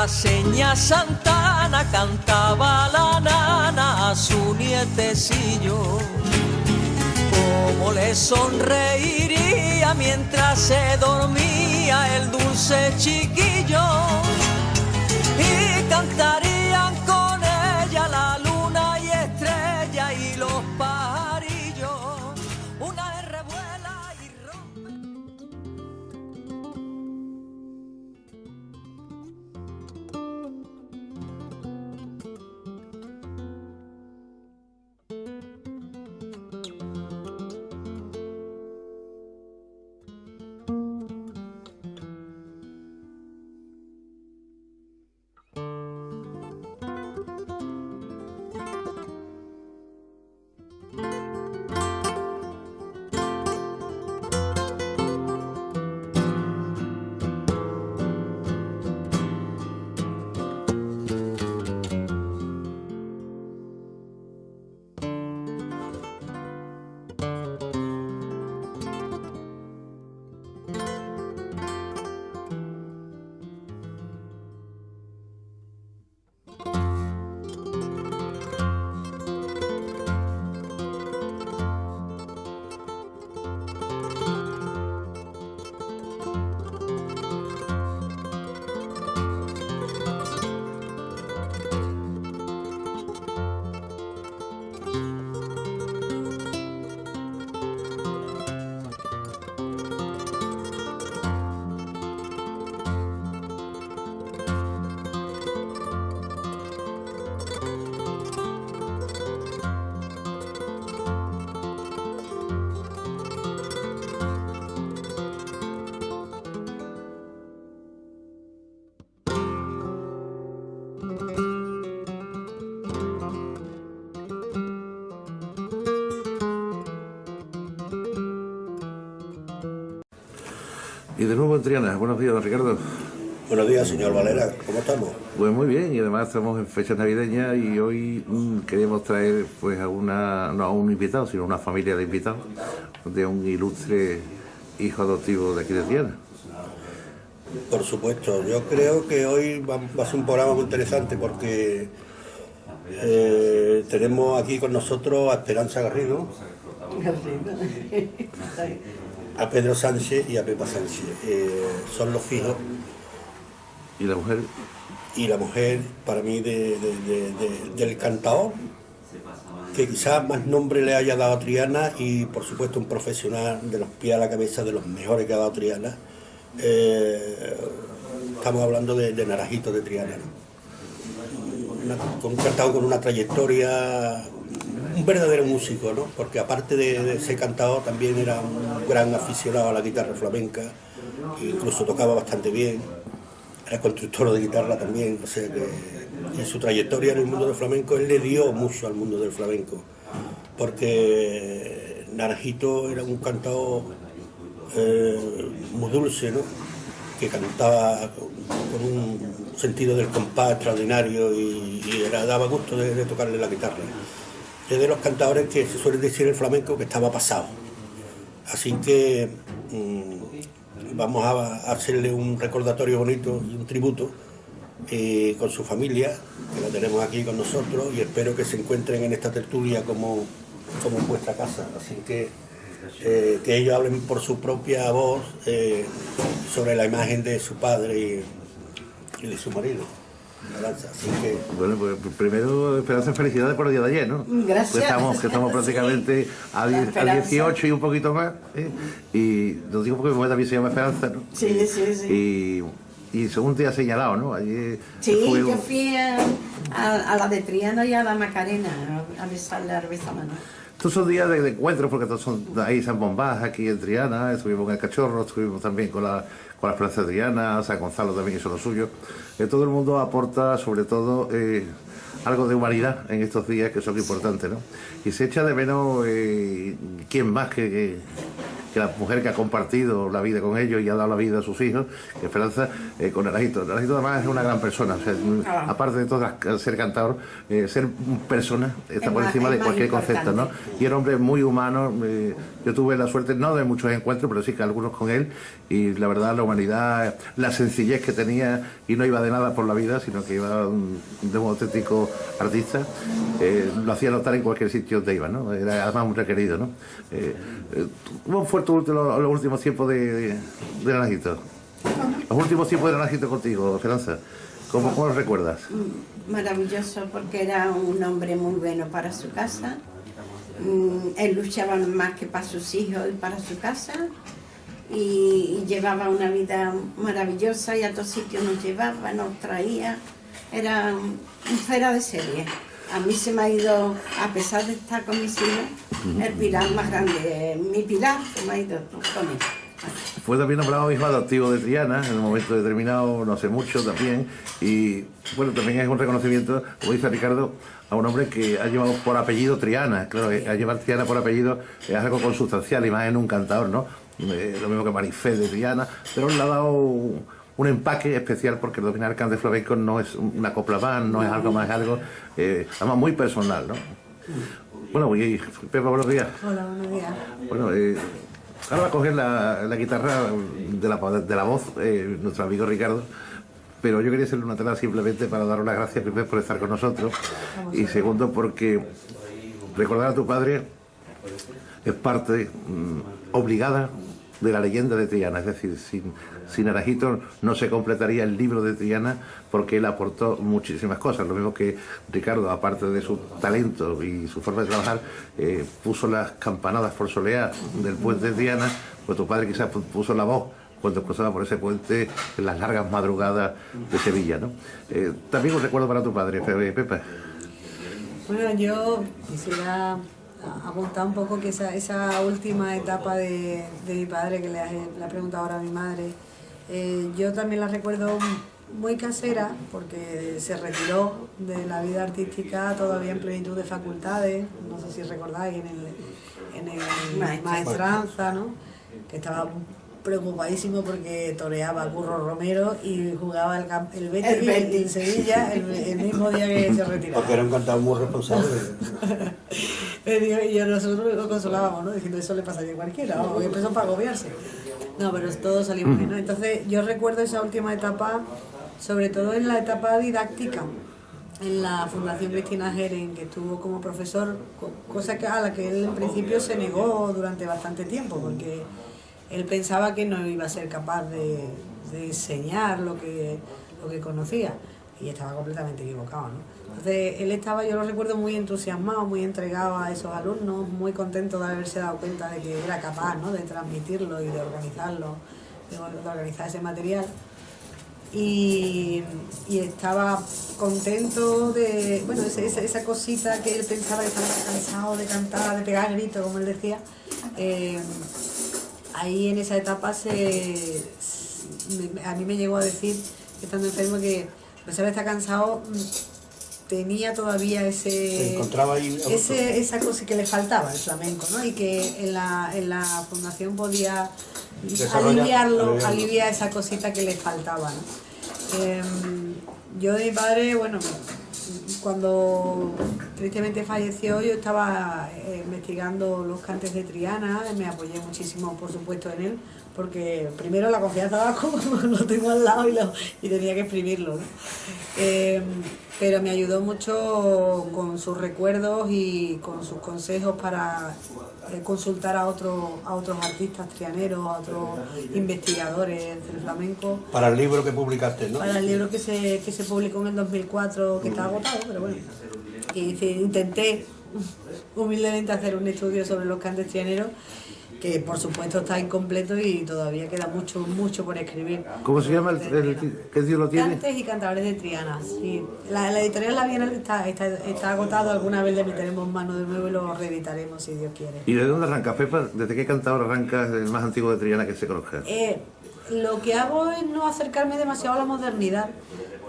Seña Santana cantaba la nana a su nietecillo. Cómo le sonreiría mientras se dormía el dulce chiquillo. Y cantarían con ella la luna y estrella y los pajarillos. Una revuela y rompe. Y de nuevo en Triana. Buenos días, don Ricardo. Buenos días, señor Valera. ¿Cómo estamos? Pues muy bien, y además estamos en fechas navideñas y hoy queremos traer pues a no a un invitado, sino a una familia de invitados de un ilustre hijo adoptivo de aquí de Triana. Por supuesto, yo creo que hoy va a ser un programa muy interesante porque tenemos aquí con nosotros a Esperanza Garrido, a Pedro Sánchez y a Pepa Sánchez. Son los hijos. ¿Y la mujer? Y la mujer, para mí, del cantador, que quizás más nombre le haya dado a Triana, y por supuesto un profesional de los pies a la cabeza, de los mejores que ha dado Triana. Estamos hablando de Naranjito de Triana, ¿no? Un cantador con una trayectoria, un verdadero músico, ¿no? Porque aparte de ser cantador también era un gran aficionado a la guitarra flamenca, incluso tocaba bastante bien, era constructor de guitarra también, o sea que en su trayectoria en el mundo del flamenco él le dio mucho al mundo del flamenco, porque Naranjito era un cantador muy dulce, ¿no? Que cantaba con un sentido del compás extraordinario y daba gusto de tocarle la guitarra. Es de los cantadores que se suele decir en el flamenco que estaba pasado. Así que vamos a hacerle un recordatorio bonito y un tributo con su familia, que la tenemos aquí con nosotros, y espero que se encuentren en esta tertulia como en vuestra casa. Así que ellos hablen por su propia voz sobre la imagen de su padre y de su marido. Así que... Bueno, pues primero, Esperanza, felicidades por el día de ayer, ¿no? Gracias. Pues estamos prácticamente sí, a 18 y un poquito más, y lo digo porque mi mamá también se llama Esperanza, ¿no? Sí, sí, sí. Y según te ha señalado, ¿no? Allí sí, yo fui a la de Triana y a la Macarena a besarle a Rebezamana. Estos son días de encuentros, porque todos son ahí San Bombás, aquí en Triana, estuvimos en el Cachorro, estuvimos también con la Esperanza de Triana, San Gonzalo también hizo lo suyo. Todo el mundo aporta, sobre todo, algo de humanidad en estos días que son importantes, ¿no? Y se echa de menos quién más que que la mujer que ha compartido la vida con ellos y ha dado la vida a sus hijos, que Esperanza, con Naranjito. Naranjito además es una gran persona, o sea, aparte de todo ser cantador, ser persona está por encima de cualquier concepto, ¿no? Y era un hombre muy humano. Yo tuve la suerte, no de muchos encuentros, pero sí que algunos con él, y la verdad, la humanidad, la sencillez que tenía, y no iba de nada por la vida, sino que iba de un auténtico artista, lo hacía notar en cualquier sitio donde iba, ¿no? Era además muy requerido, ¿no? ¿Cómo fue los últimos tiempos de Naranjito? Los últimos tiempos de Naranjito contigo, Esperanza, ¿cómo los recuerdas? Maravilloso, porque era un hombre muy bueno para su casa. Él luchaba más que para sus hijos y para su casa, y llevaba una vida maravillosa, y a todos sitios nos llevaba, nos traía. Era fuera de serie. A mí se me ha ido, a pesar de estar con mis hijos, el pilar más grande, mi pilar se me ha ido con él. Fue también nombrado hijo adoptivo de Triana en un momento determinado, no hace mucho también, y bueno, también es un reconocimiento, como dice Ricardo, a un hombre que ha llevado por apellido Triana. Claro, a llevar Triana por apellido es algo consustancial, y más en un cantador, ¿no? Lo mismo que Marifé de Triana, pero le ha dado un empaque especial, porque el dominar cante flamenco no es una copla más, no es algo más, algo además muy personal, ¿no? Bueno, y Pepa, buenos días. Hola, buenos días. Bueno, ahora va a coger la guitarra de la voz nuestro amigo Ricardo, pero yo quería hacerle una tela simplemente para daros las gracias, primero por estar con nosotros, y segundo porque recordar a tu padre es parte obligada de la leyenda de Triana. Es decir, sin Naranjito no se completaría el libro de Triana, porque él aportó muchísimas cosas. Lo mismo que Ricardo, aparte de su talento y su forma de trabajar, puso las campanadas por soleá del puente de Triana, pues tu padre quizás puso la voz cuando cruzaba por ese puente en las largas madrugadas de Sevilla, ¿no? También un recuerdo para tu padre, Pepa. Bueno, yo quisiera apuntar un poco que esa última etapa de mi padre, que le ha preguntado ahora a mi madre, yo también la recuerdo muy casera, porque se retiró de la vida artística todavía en plenitud de facultades. No sé si recordáis, en el Maestranza, ¿no? Que estaba preocupadísimo porque toreaba a Curro Romero y jugaba el Betis en Sevilla el mismo día que se retiraba. Porque era un cantador muy responsable. Y nosotros lo consolábamos, ¿no? Diciendo, eso le pasaría a cualquiera, ¿no? Y empezó para agobiarse. No, pero todos salimos bien, ¿no? Entonces yo recuerdo esa última etapa, sobre todo en la etapa didáctica, en la Fundación Cristina Geren, que estuvo como profesor, cosa a la que él en principio se negó durante bastante tiempo, porque él pensaba que no iba a ser capaz de enseñar lo que conocía, y estaba completamente equivocado, ¿no? Entonces él estaba, yo lo recuerdo, muy entusiasmado, muy entregado a esos alumnos, muy contento de haberse dado cuenta de que era capaz, ¿no?, de transmitirlo y de organizarlo, de organizar ese material. Y estaba contento de, bueno, esa cosita que él pensaba que estaba cansado de cantar, de pegar gritos, como él decía. Ahí en esa etapa a mí me llegó a decir, estando enfermo, que a pesar de estar cansado, tenía todavía esa cosa que le faltaba, el flamenco, ¿no? Y que en la fundación podía aliviar esa cosita que le faltaba, ¿no? Yo de mi padre, bueno, cuando tristemente falleció, yo estaba investigando los cantes de Triana, me apoyé muchísimo, por supuesto, en él, porque primero la confianza estaba como lo tengo al lado y tenía que exprimirlo, ¿no? Pero me ayudó mucho con sus recuerdos y con sus consejos para consultar a otros artistas trianeros, a otros investigadores del flamenco. Para el libro que publicaste, ¿no? Para el libro que se publicó en el 2004, que está agotado, pero bueno. Intenté humildemente hacer un estudio sobre los cantes trianeros, que por supuesto está incompleto y todavía queda mucho por escribir. ¿Cómo se llama qué título lo tiene? Cantes y cantadores de Triana. Sí. La editorial La Bienal está agotado, alguna vez le meteremos mano de nuevo y lo reeditaremos si Dios quiere. ¿Y de dónde arranca, Pepa? ¿Desde qué cantador arranca el más antiguo de Triana que se conozca? Lo que hago es no acercarme demasiado a la modernidad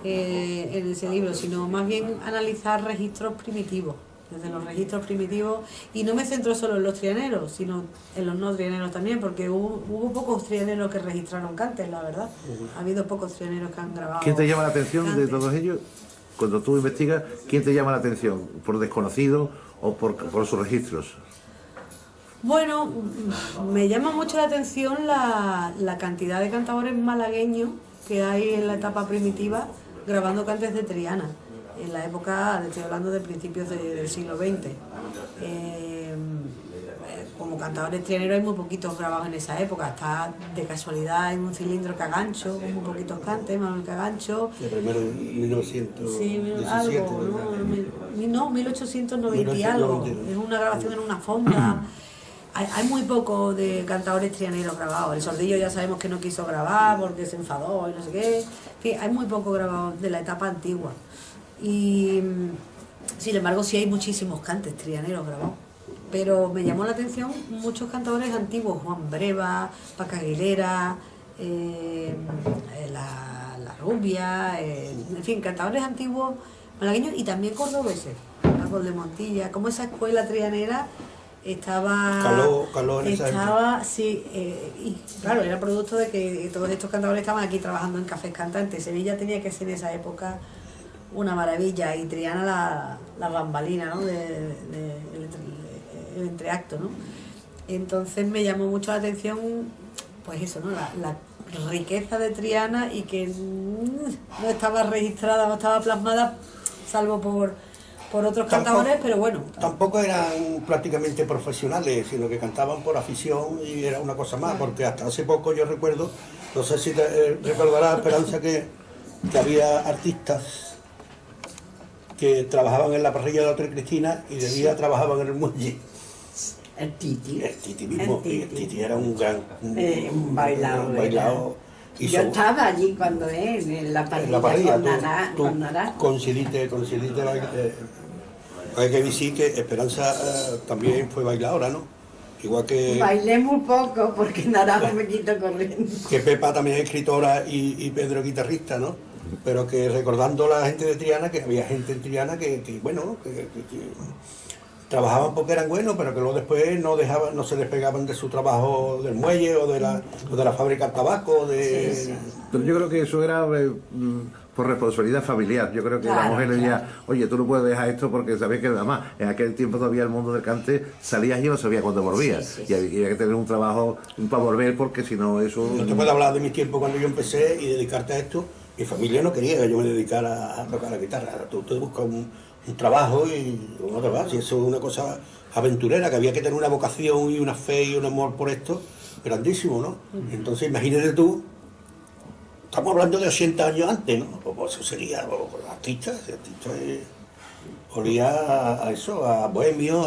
en ese libro, sino más bien analizar registros primitivos. desde los registros primitivos, y no me centro solo en los trianeros, sino en los no trianeros también, porque hubo pocos trianeros que registraron cantes, la verdad. Ha habido pocos trianeros que han grabado. ¿Quién te llama la atención de cantes. todos ellos? Cuando tú investigas, ¿quién te llama la atención? ¿Por desconocido o por sus registros? Bueno, me llama mucho la atención la cantidad de cantadores malagueños que hay en la etapa primitiva grabando cantes de Triana, en la época, estoy hablando de principios del siglo XX. Como cantadores trianeros hay muy poquitos grabados en esa época, está de casualidad en un cilindro Cagancho, con muy poquitos cantes, Manuel Cagancho. De primero de 1917. Sí, algo, ¿no? 1890 y algo. Es una grabación en una fonda. Hay muy poco de cantadores trianeros grabados. El Sordillo ya sabemos que no quiso grabar porque se enfadó y no sé qué. En fin, hay muy poco grabado de la etapa antigua. Y sin embargo sí hay muchísimos cantes trianeros grabados. Pero me llamó la atención muchos cantadores antiguos, Juan Breva, Paca Aguilera, la Rubia, en fin, cantadores antiguos malagueños y también cordobeses, Árbol de Montilla, como esa escuela trianera caló en esa estaba, sí, y claro, era producto de que todos estos cantadores estaban aquí trabajando en cafés cantantes. Sevilla tenía que ser en esa época una maravilla, y Triana la bambalina, ¿no? El entreacto, ¿no? Entonces me llamó mucho la atención, pues eso, ¿no? La riqueza de Triana, y que no estaba registrada, no estaba plasmada, salvo por otros cantadores, pero bueno. Tampoco eran prácticamente profesionales, sino que cantaban por afición, y era una cosa más, porque hasta hace poco yo recuerdo, no sé si te recordarás, Esperanza, que había artistas que trabajaban en la parrilla de la Hotel Cristina y de día trabajaban en el muelle. El Titi. El Titi mismo, y el Titi era un gran... un bailado. Y yo estaba allí cuando en la parrilla, en la parrilla con Nara. Coincidiste hay que decir que Esperanza también fue bailadora, ¿no? Igual que... Bailé muy poco porque Nara me quitó corriendo. Que Pepa también es escritora y Pedro guitarrista, ¿no? Pero que recordando a la gente de Triana, que había gente en Triana que trabajaban porque eran buenos, pero que luego después no se despegaban de su trabajo del muelle o de la fábrica de tabaco. Sí. Pero yo creo que eso era por responsabilidad familiar. Yo creo que la mujer le decía, oye, tú no puedes dejar esto porque sabías que además en aquel tiempo todavía el mundo del cante salías y no sabías cuándo volvías. Y había que tener un trabajo para volver, porque si no eso... No te puedo hablar de mi tiempo cuando yo empecé y dedicarte a esto. Mi familia no quería que yo me dedicara a tocar la guitarra. Tú te buscas un trabajo y uno trabaja. Si eso es una cosa aventurera, que había que tener una vocación y una fe y un amor por esto grandísimo, ¿no? Entonces imagínate tú, estamos hablando de 80 años antes, ¿no? Pues eso sería artista olía a eso, a bohemio,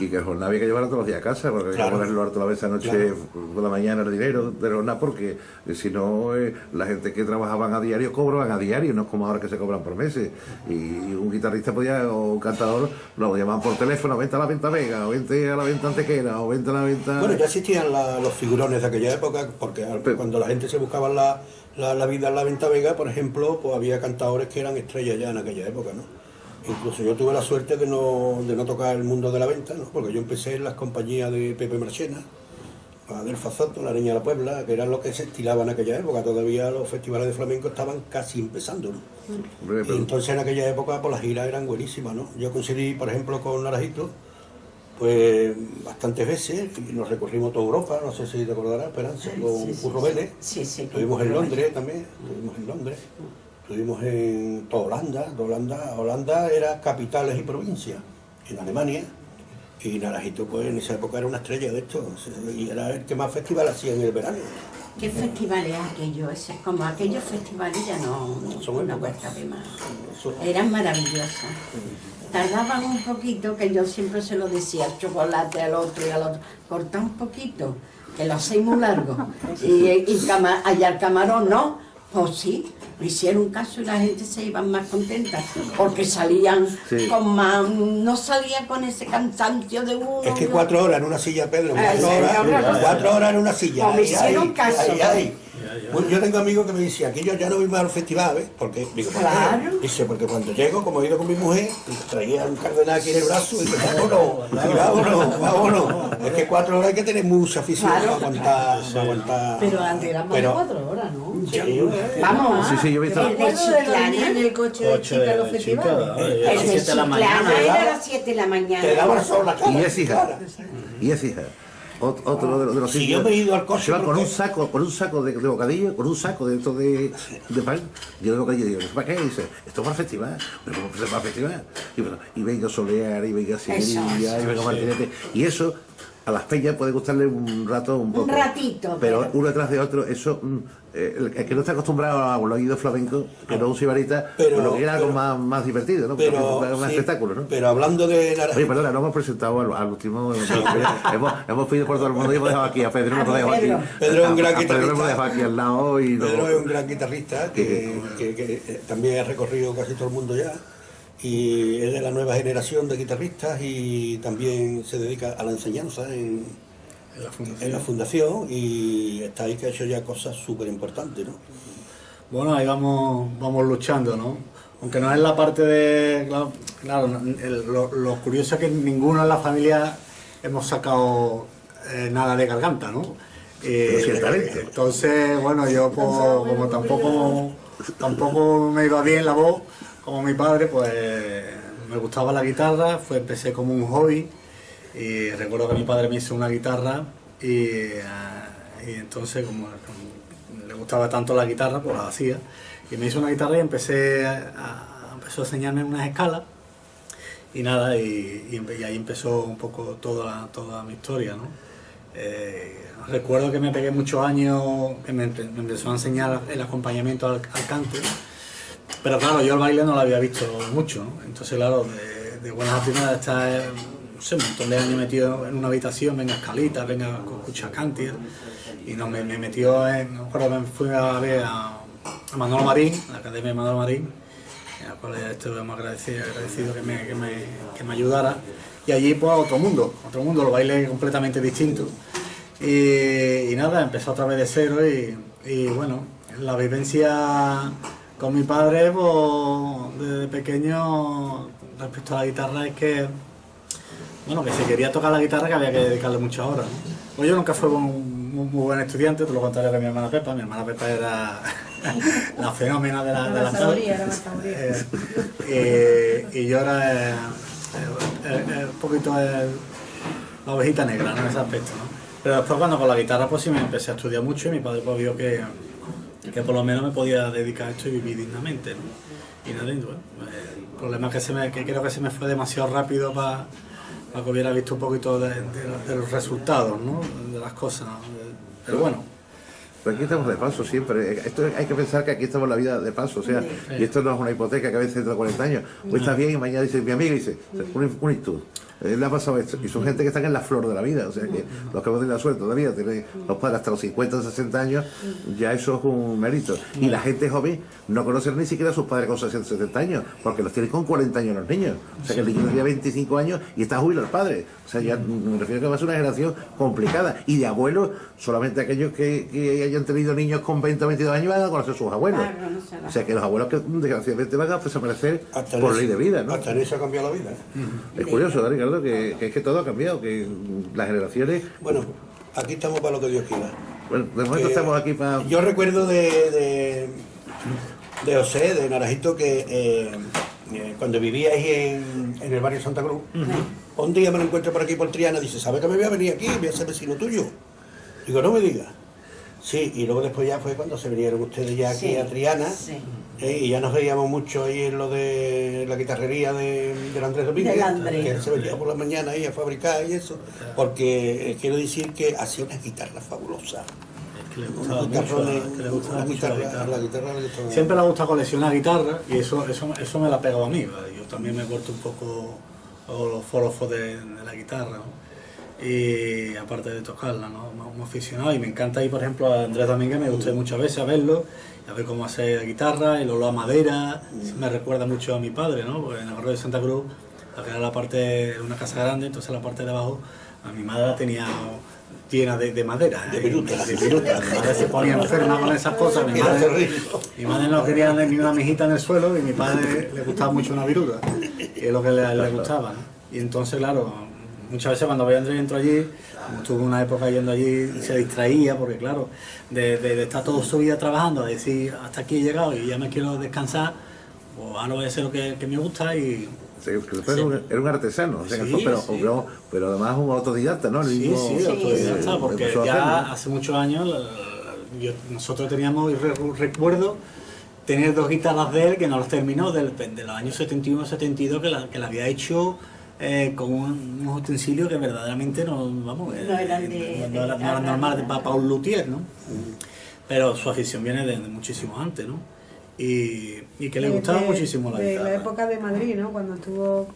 Y que el jornal había que llevarlo todos los días a casa, porque había que ponerlo harto la vez esa noche, por la mañana el dinero del jornal, porque si no, la gente que trabajaban a diario cobraban a diario, no es como ahora que se cobran por meses. Y un guitarrista o un cantador lo llamaban por teléfono, vente a la venta Vega, o vente a la venta Antequera, o vente a la venta... Bueno, ya existían los figurones de aquella época, porque cuando la gente se buscaba la vida en la venta Vega, por ejemplo, pues había cantadores que eran estrellas ya en aquella época, ¿no? Incluso yo tuve la suerte de no tocar el mundo de la venta, ¿no? Porque yo empecé en las compañías de Pepe Marchena, Adelfa Soto, La Niña de la Puebla, que eran lo que se estilaba en aquella época. Todavía los festivales de flamenco estaban casi empezando, ¿no? Y entonces en aquella época pues las giras eran buenísimas, ¿no? Yo coincidí, por ejemplo, con Naranjito, pues bastantes veces, y nos recorrimos toda Europa, no sé si te acordarás, Esperanza, con Curro Vélez. Sí. Estuvimos en Londres también, estuvimos en toda Holanda. Holanda era capitales y provincias, en Alemania, y Naranjito pues en esa época era una estrella de esto, y era el que más festival hacía en el verano. ¿Qué festivales aquellos? Como aquellos festivales ya no Son una épocas. cuesta de más. Eran maravillosos. Tardaban un poquito, que yo siempre se lo decía al chocolate, al otro y al otro. Corta un poquito, que lo hacéis muy largo. Y al camarón no, pues sí. Me hicieron caso y la gente se iba más contenta, porque salían con más, no salía con ese cansancio de uno. Es que 4 horas en una silla, Pedro, 4 horas en una silla. Pues me hicieron caso. Bueno, yo tengo amigos que me dicen, aquí yo ya no voy más al festival, ¿ves? Porque, digo, ¿por qué? Claro. Dice, porque cuando llego, como he ido con mi mujer, traía un cardenal aquí en el brazo y dice, vámonos. Es que 4 horas hay que tener mucha afición para aguantar. Pero antes eran más de 4 horas, ¿no? Sí, Vamos. Sí, yo he visto. Me acuerdo de dormir en el coche de chica en los festivales. El de Chiclana era a las 7 de la mañana. te daba el sol la cara. Y es hija. Otro de los Si yo me he ido al coche. se va con un saco de bocadillo, con un saco de esto de pan. Yo digo que digo, ¿para qué? Y dice, esto es para el festival. Pero ¿cómo que es para el festival? Y bueno, y venga a solear, y venga a Sevilla, y venga a Martinete. Y eso a las peñas puede gustarle un rato, un poco. Un ratito. Pero uno detrás de otro, eso, el que no está acostumbrado a los oídos flamencos, que no es un sibarita, lo que era algo más divertido, ¿no? Más espectáculo, ¿no? Pero hablando de Oye, perdona, no hemos presentado al último. hemos pedido por todo el mundo y hemos dejado aquí a Pedro. Pedro es un gran Pedro guitarrista. hemos dejado aquí al lado. Y Pedro es un gran guitarrista que también ha recorrido casi todo el mundo ya. Y es de la nueva generación de guitarristas y también se dedica a la enseñanza en la fundación y está ahí que ha hecho ya cosas súper importantes, ¿no? Bueno, ahí vamos luchando, ¿no? Aunque no es la parte de... Claro, lo curioso es que ninguno en la familia hemos sacado nada de garganta, ¿no? Ciertamente. Entonces, bueno, yo pues, como tampoco me iba bien la voz, como mi padre, pues me gustaba la guitarra, empecé como un hobby y recuerdo que mi padre me hizo una guitarra y entonces como le gustaba tanto la guitarra, pues la hacía. Y me hizo una guitarra y empezó a enseñarme unas escalas y nada, y ahí empezó un poco toda mi historia, ¿no? Recuerdo que me pegué muchos años, que me empezó a enseñar el acompañamiento al cante, pero claro, yo el baile no lo había visto mucho, ¿no? Entonces claro, de buenas a primeras estar, no sé, un montón de años metido en una habitación, venga escalitas, venga escuchar cantes, y no, me metió en, me acuerdo que me fui a ver a Manolo Marín, a la Academia de Manolo Marín, a la cual estuve muy agradecido que me ayudara, y allí pues otro mundo, los bailes completamente distintos, y nada, empezó otra vez de cero, y bueno, la vivencia con mi padre, pues, desde pequeño, respecto a la guitarra, es que, bueno, que si quería tocar la guitarra que había que dedicarle muchas horas, ¿no? Pues yo nunca fui muy buen estudiante, te lo contaré que mi hermana Pepa era la fenómena de la clase. Y yo era un poquito la ovejita negra, ¿no? En ese aspecto, ¿no? Pero después cuando con la guitarra pues sí me empecé a estudiar mucho y mi padre pues vio que por lo menos me podía dedicar a esto y vivir dignamente, ¿no? Y nada, bueno, el problema es que creo que se me fue demasiado rápido para que hubiera visto un poquito de los resultados, ¿no? De las cosas, ¿no? Pero bueno. Pero aquí estamos de paso siempre. Esto hay que pensar que aquí estamos en la vida de paso, o sea, y esto no es una hipoteca que a veces entra 40 años. Hoy estás bien y mañana dice mi amiga, dice, un ictus. Le ha pasado esto, y son gente que están en la flor de la vida, o sea que los que hemos tenido la suerte todavía, tienen los padres hasta los 50 o 60 años, ya eso es un mérito. Y la gente joven no conoce ni siquiera a sus padres con 60 o 70 años, porque los tienen con 40 años los niños. O sea que el niño tendría 25 años y está jubilado el padre. O sea, ya me refiero a que va a ser una generación complicada. Y de abuelos, solamente aquellos que hayan tenido niños con 20 o 22 años van a conocer a sus abuelos. O sea que los abuelos que desgraciadamente van a desaparecer por ley de vida, ¿no? Hasta en eso ha cambiado la vida. Es curioso, Ricardo, que es que todo ha cambiado, que las generaciones... Bueno, aquí estamos para lo que Dios quiera. Bueno, de momento estamos aquí para... Yo recuerdo de José, de Naranjito, que cuando vivía ahí en el barrio Santa Cruz, un día me lo encuentro por aquí por Triana, dice, ¿sabes que me voy a venir aquí? Voy a ser vecino tuyo. Digo, no me digas. Sí, y luego después ya fue cuando se vinieron ustedes ya aquí a Triana, y ya nos veíamos mucho ahí en lo de la guitarrería del Andrés Domínguez, que él se venía por la mañana ahí a fabricar y eso, porque quiero decir que hacía unas guitarras fabulosas. Le gustaba mucho la guitarra. Siempre le gusta coleccionar guitarras y eso me la ha pegado a mí. ¿Vale? Yo también me corto un poco los forofos de la guitarra, ¿no? Y aparte de tocarla, ¿no? Me aficionado y me encanta ir, por ejemplo, a Andrés Domínguez, me gusta muchas veces a verlo, a ver cómo hace la guitarra, el olor a madera, me recuerda mucho a mi padre, ¿no? Porque en el barrio de Santa Cruz lo que era la parte, una casa grande, entonces la parte de abajo, a mi madre la tenía llena de madera, De viruta. de viruta. Mi madre se ponía enferma con esas cosas, mi madre no quería ni una mijita en el suelo y mi padre le gustaba mucho una viruta, y es lo que le gustaba, ¿no? Y entonces, claro, muchas veces cuando voy entro allí, estuve una época yendo allí, se distraía, porque claro, de estar toda su vida trabajando, a decir, hasta aquí he llegado y ya me quiero descansar, pues ahora voy a hacer lo que me gusta y... Sí, que usted era un artesano, o sea, Sí, sí. pero además un autodidacta, ¿no? Sí, autodidacta, porque empezó a ya hacerlo. hace muchos años nosotros teníamos, y recuerdo, tener 2 guitarras de él que no las terminó, de los años 71-72, que la había hecho con unos utensilios que verdaderamente no eran normales para un luthier, ¿no? Pero su afición viene de muchísimo antes, ¿no? Y que le gustaba muchísimo la guitarra. De la época de Madrid, ¿no? Cuando estuvo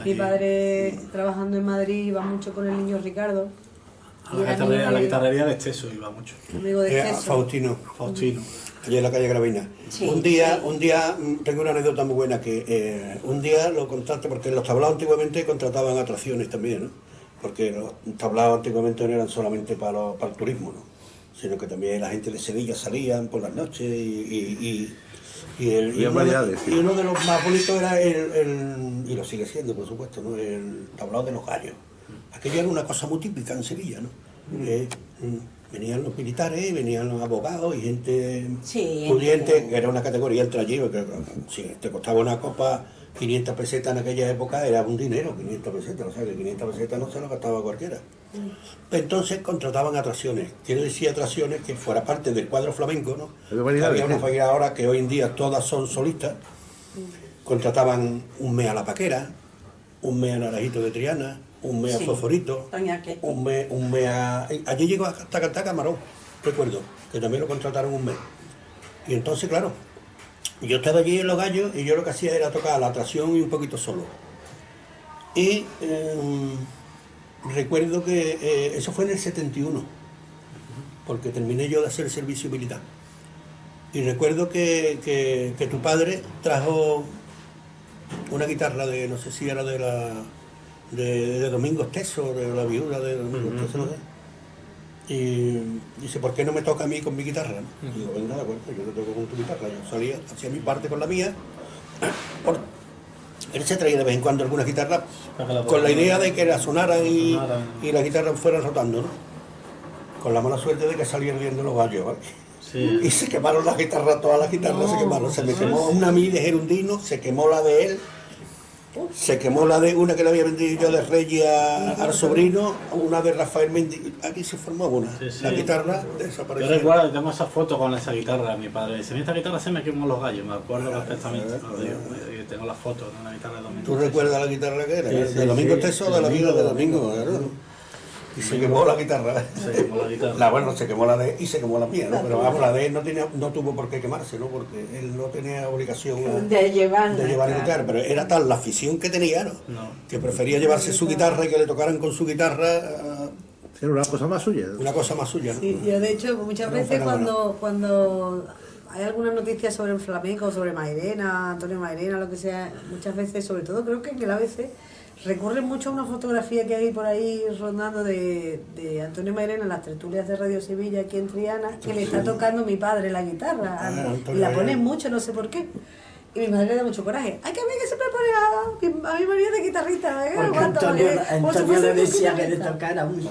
Ahí. mi padre trabajando en Madrid, iba mucho con el niño Ricardo. A la guitarrería de Esteso iba mucho. Amigo de Esteso. Faustino, allí en la calle Gravina. Sí, un día, tengo una anécdota muy buena, que un día lo contraté, porque los tablaos antiguamente contrataban atracciones también, ¿no? Porque los tablaos antiguamente no eran solamente para el turismo, ¿no? Sino que también la gente de Sevilla salían por las noches y uno de los más bonitos era y lo sigue siendo, por supuesto, ¿no? El tablao de los gallos. Aquello era una cosa muy típica en Sevilla, ¿no? Venían los militares, venían los abogados y gente pudiente, que era una categoría entre allí, porque si te costaba una copa 500 pesetas en aquella época, era un dinero, 500 pesetas, o sea que 500 pesetas no se lo gastaba cualquiera. Entonces contrataban atracciones, quiere decir atracciones que fuera parte del cuadro flamenco, ¿no? Había unas bailadoras que hoy en día todas son solistas, contrataban un mea La Paquera, un mea Naranjito de Triana, un mea Fosforito, un mea... Allí llegó hasta cantar Camarón, recuerdo, que también lo contrataron un mes. Y entonces, claro, yo estaba allí en Los Gallos y yo lo que hacía era tocar la atracción y un poquito solo. Y recuerdo que eso fue en el 71, porque terminé yo de hacer el servicio militar. Y recuerdo que tu padre trajo una guitarra de, no sé si era de Domingo Esteso, de la viuda de Domingo Esteso, no sé. Y dice, ¿por qué no me toca a mí con mi guitarra? ¿No? Y digo, venga, de acuerdo, yo te toco con tu guitarra. Yo salía, hacía mi parte con la mía. Él se traía de vez en cuando algunas guitarras con la idea de que la sonaran y las guitarras fueran rotando, ¿no? Con la mala suerte de que salían viendo Los Gallos, ¿vale? Sí. Y se quemaron las guitarras, todas las guitarras se quemaron. Se me quemó una a mí de Gerundino, se quemó la de él, se quemó la de una que le había vendido yo de Reyes al sobrino, una de Rafael Mendy. Aquí se formó una. La guitarra desapareció. Yo recuerdo, tengo esa foto con esa guitarra. Mi padre dice, esta guitarra se me quemó Los Gallos, me acuerdo perfectamente. Tengo la foto de una guitarra de Domingo. ¿Tú recuerdas la guitarra que era? ¿De Domingo Esteso o de la vida de Domingo? Y se quemó la guitarra. Se quemó la guitarra. Bueno, se quemó la de él y se quemó la mía, ¿no? Pero vamos, la de él no tuvo por qué quemarse, ¿no? Porque él no tenía obligación de llevar guitarra, pero era tal la afición que tenía, ¿no? Que prefería llevarse su guitarra y que le tocaran con su guitarra. Era una cosa más suya. Una cosa más suya, ¿no? Sí, yo de hecho muchas veces cuando hay alguna noticia sobre el flamenco, sobre Mairena, Antonio Mairena, lo que sea, muchas veces, sobre todo creo que en el ABC, recurren mucho a una fotografía que hay por ahí rondando de Antonio Mairena en las tertulias de Radio Sevilla aquí en Triana, que le está tocando mi padre la guitarra, y la ponen mucho, no sé por qué. Y mi madre le da mucho coraje. Ay, que a mí que siempre pone a mi María de guitarrista. Porque Antonio le decía que le tocara mucho.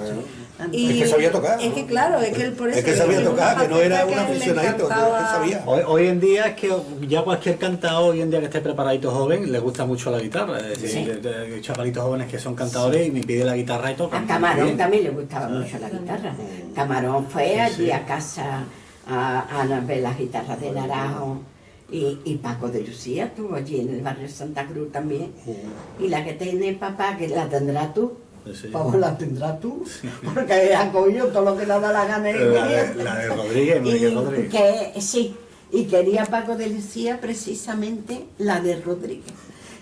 Es que sabía tocar. Es que claro, es que él por eso... Es que sabía tocar, que no era un aficionadito, que sabía. Hoy en día es que ya cualquier cantador, hoy en día que esté preparadito joven, le gusta mucho la guitarra. Es decir, de chavalitos jóvenes que son cantadores y me pide la guitarra y tocan. A Camarón también le gustaba mucho la guitarra. Camarón fue allí a casa a ver las guitarras de Naranjo. Y Paco de Lucía estuvo allí en el barrio Santa Cruz también. Y la que tiene papá, que la tendrás tú. Pues la tendrás tú, porque ha cogido todo lo que le da la gana. La de Rodríguez, Miguel Rodríguez. Sí, y quería Paco de Lucía precisamente la de Rodríguez.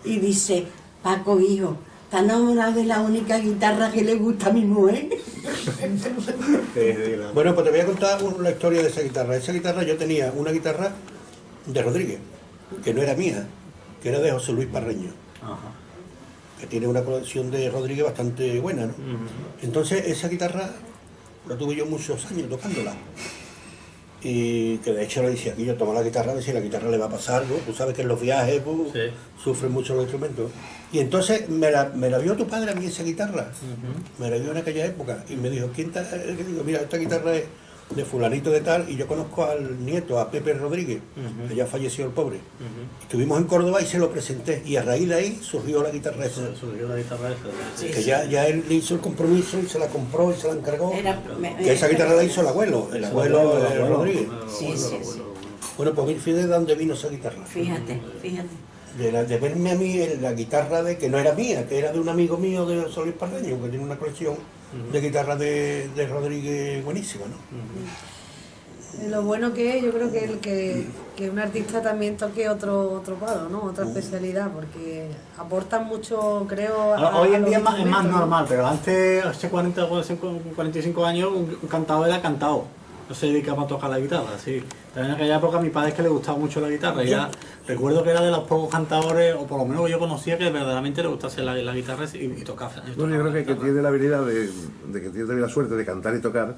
Y dice, Paco, hijo, ¿está enamorado de la única guitarra que le gusta a mi mujer? Bueno, pues te voy a contar la historia de esa guitarra. Esa guitarra, yo tenía una guitarra de Rodríguez, que no era mía, que era de José Luis Parreño. que tiene una colección de Rodríguez bastante buena, ¿no? Entonces esa guitarra la tuve yo muchos años tocándola. Y que de hecho le decía, aquí yo tomo la guitarra, a ver si la guitarra le va a pasar algo. Tú sabes que en los viajes pues, sufren mucho los instrumentos. Y entonces me la vio tu padre a mí esa guitarra. Me la vio en aquella época. Y me dijo, ¿quién está? Digo, mira, esta guitarra es de fulanito de tal. Y yo conozco al nieto, a Pepe Rodríguez, que ya falleció el pobre. Estuvimos en Córdoba y se lo presenté. Y a raíz de ahí surgió la guitarra esa. Surgió la guitarra esa. Que ya él le hizo el compromiso y se la compró y se la encargó. Que esa Era- guitarra la hizo el abuelo Rodríguez. Sí, sí, sí. Bueno, pues fíjate de dónde vino esa guitarra. Fíjate. De verme a mí en la guitarra que no era mía, que era de un amigo mío de Solís Pardeño, que tiene una colección de guitarras de Rodríguez buenísima, ¿no? Lo bueno que es, yo creo que un artista también toque otro palo, ¿no? Otra especialidad, porque aportan mucho, creo, Hoy en los día es más instrumentos, ¿no? normal, pero antes, hace 40 o 45 años, un cantado era cantado. No se dedicaba a tocar la guitarra, sí. También en aquella época a mi padre es que le gustaba mucho la guitarra. Y ya recuerdo que era de los pocos cantadores, o por lo menos que yo conocía, que verdaderamente le gustase la guitarra y tocaba. Bueno, yo creo que el que tiene la habilidad de que tiene también la suerte de cantar y tocar,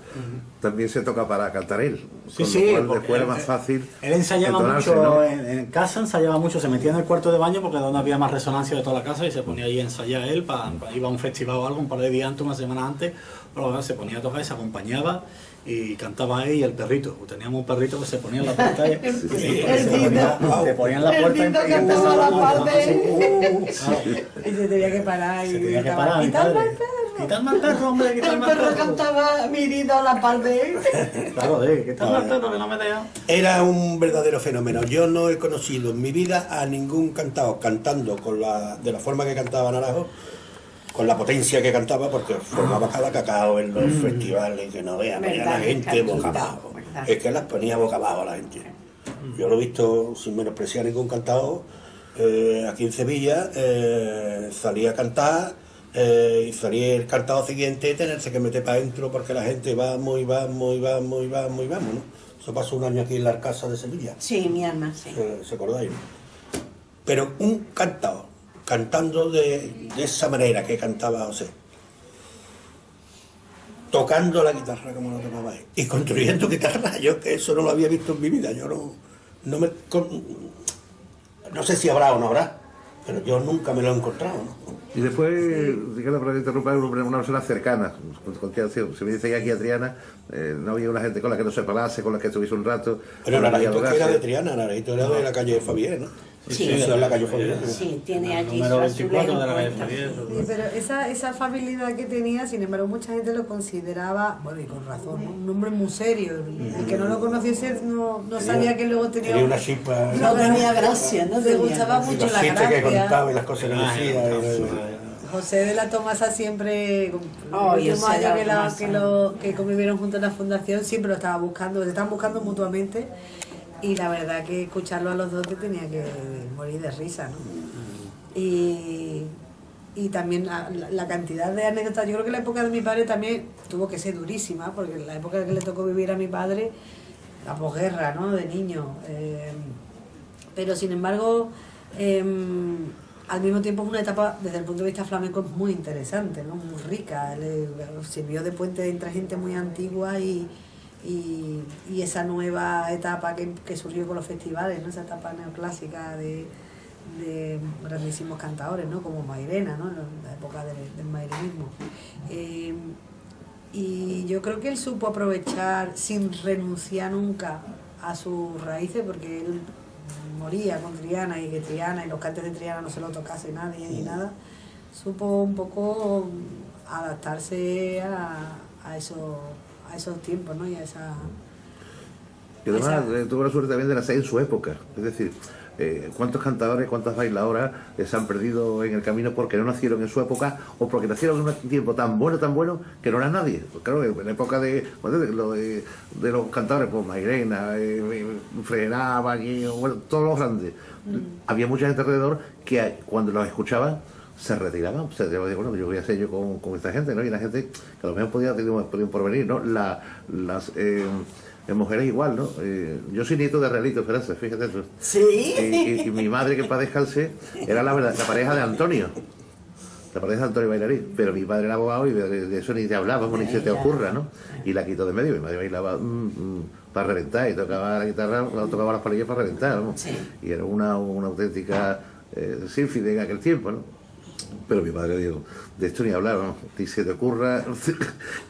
también se toca para cantar él. Sí, Con sí, lo cual porque después era más fácil. Él ensayaba entonarse, mucho, ¿no? en casa ensayaba mucho, se metía en el cuarto de baño porque era donde había más resonancia de toda la casa y se ponía ahí a ensayar él, iba a un festival o algo un par de días antes, una semana antes, pero se ponía a tocar y se acompañaba y cantaba ahí y el perrito. Teníamos un perrito que se ponía en la puerta y se ponía en la puerta y cantaba empezaba la parte. Y se tenía que parar y se tenía que gritaba, parar. "Quitarme al perro". Quitarme al perro, hombre, quitarme El al perro perro. cantaba mirito a la parte. Claro, quitarme al perro que no me deja. Era un verdadero fenómeno. Yo no he conocido en mi vida a ningún cantado cantando de la forma que cantaba Naranjo, con la potencia que cantaba, porque formaba cada cacao en los festivales, que no vean, ponía la gente boca abajo. Es que las ponía boca abajo la gente. Yo lo he visto, sin menospreciar ningún cantado, aquí en Sevilla, salía a cantar, y salía el cantado siguiente y tenerse que meter para adentro porque la gente vamos, ¿no? Eso pasó un año aquí en la Arcasa de Sevilla. Sí, mi alma, sí. ¿Se acordáis? Pero un cantado, cantando de esa manera que cantaba José, tocando la guitarra como lo tocaba él, y construyendo guitarra, yo que eso no lo había visto en mi vida, yo no sé si habrá o no habrá, pero yo nunca me lo he encontrado, ¿no? Y después, Ricardo, para interrumpir, una persona cercana. Se me dice que aquí a Triana no había una gente con la que no se palase, con la que estuviese un rato. Pero con la que Naranjito que era dialogase. de Triana, Naranjito era de la calle Fabián, ¿no? Sí, Eso es la calle Fabián. Sí, tiene allí Número su 24 de la calle azulejo Fabián. puesto. Sí, pero esa afabilidad que tenía, sin embargo, mucha gente lo consideraba, bueno, y con razón, ¿no? Un hombre muy serio. El que no lo conociese no sabía que luego tenía Tenía una chispa, No tenía gracia, no le tenía gustaba gracia. mucho los la chistes que gracia. contaba y las cosas que decía. José de la Tomasa siempre, el Ay, último José de año la Tomasa. que convivieron juntos en la fundación, siempre lo estaba buscando, se estaban buscando mutuamente, y la verdad que escucharlo a los dos te tenía que morir de risa, ¿no? Y también la cantidad de anécdotas, yo creo que la época de mi padre también tuvo que ser durísima, porque la época que le tocó vivir a mi padre, la posguerra, ¿no? De niño, pero sin embargo, al mismo tiempo es una etapa desde el punto de vista flamenco muy interesante, ¿no? Muy rica. Sirvió de puente entre gente muy antigua y esa nueva etapa que surgió con los festivales, ¿no? Esa etapa neoclásica de grandísimos cantadores, ¿no? Como Mairena, ¿no? La época del mairenismo. Y yo creo que él supo aprovechar sin renunciar nunca a sus raíces, porque él moría con Triana y que Triana y los cantes de Triana no se lo tocase nadie ni nada. Supo un poco adaptarse a esos tiempos, ¿no? Y a esa... Y además tuvo la suerte también de nacer en su época. Es decir, cuántos cantadores, cuántas bailadoras se han perdido en el camino porque no nacieron en su época o porque nacieron en un tiempo tan bueno que no era nadie. Pues claro, en la época de los cantadores, pues Mairena, Frená, Baguillo, bueno, todos los grandes. Había mucha gente alrededor que cuando los escuchaban se retiraban. O sea, bueno, yo voy a hacer yo con esta gente, ¿no? Y la gente que a lo mejor podían porvenir, ¿no? Las mujeres igual, ¿no? Yo soy nieto de Realito Esperanza, fíjate tú. Sí. Y mi madre, que para descansar, era la pareja de Antonio. te parece Antonio Bailarín, pero mi padre era abogado y de eso ni te hablábamos, ni se te ocurra, ¿no? Y la quitó de medio, mi madre bailaba para reventar y tocaba la guitarra, tocaba las palillas para reventar, ¿no? Sí. Y era una auténtica sínfide en aquel tiempo, ¿no? Pero mi padre dijo, de esto ni hablar, ¿no? Ni se te ocurra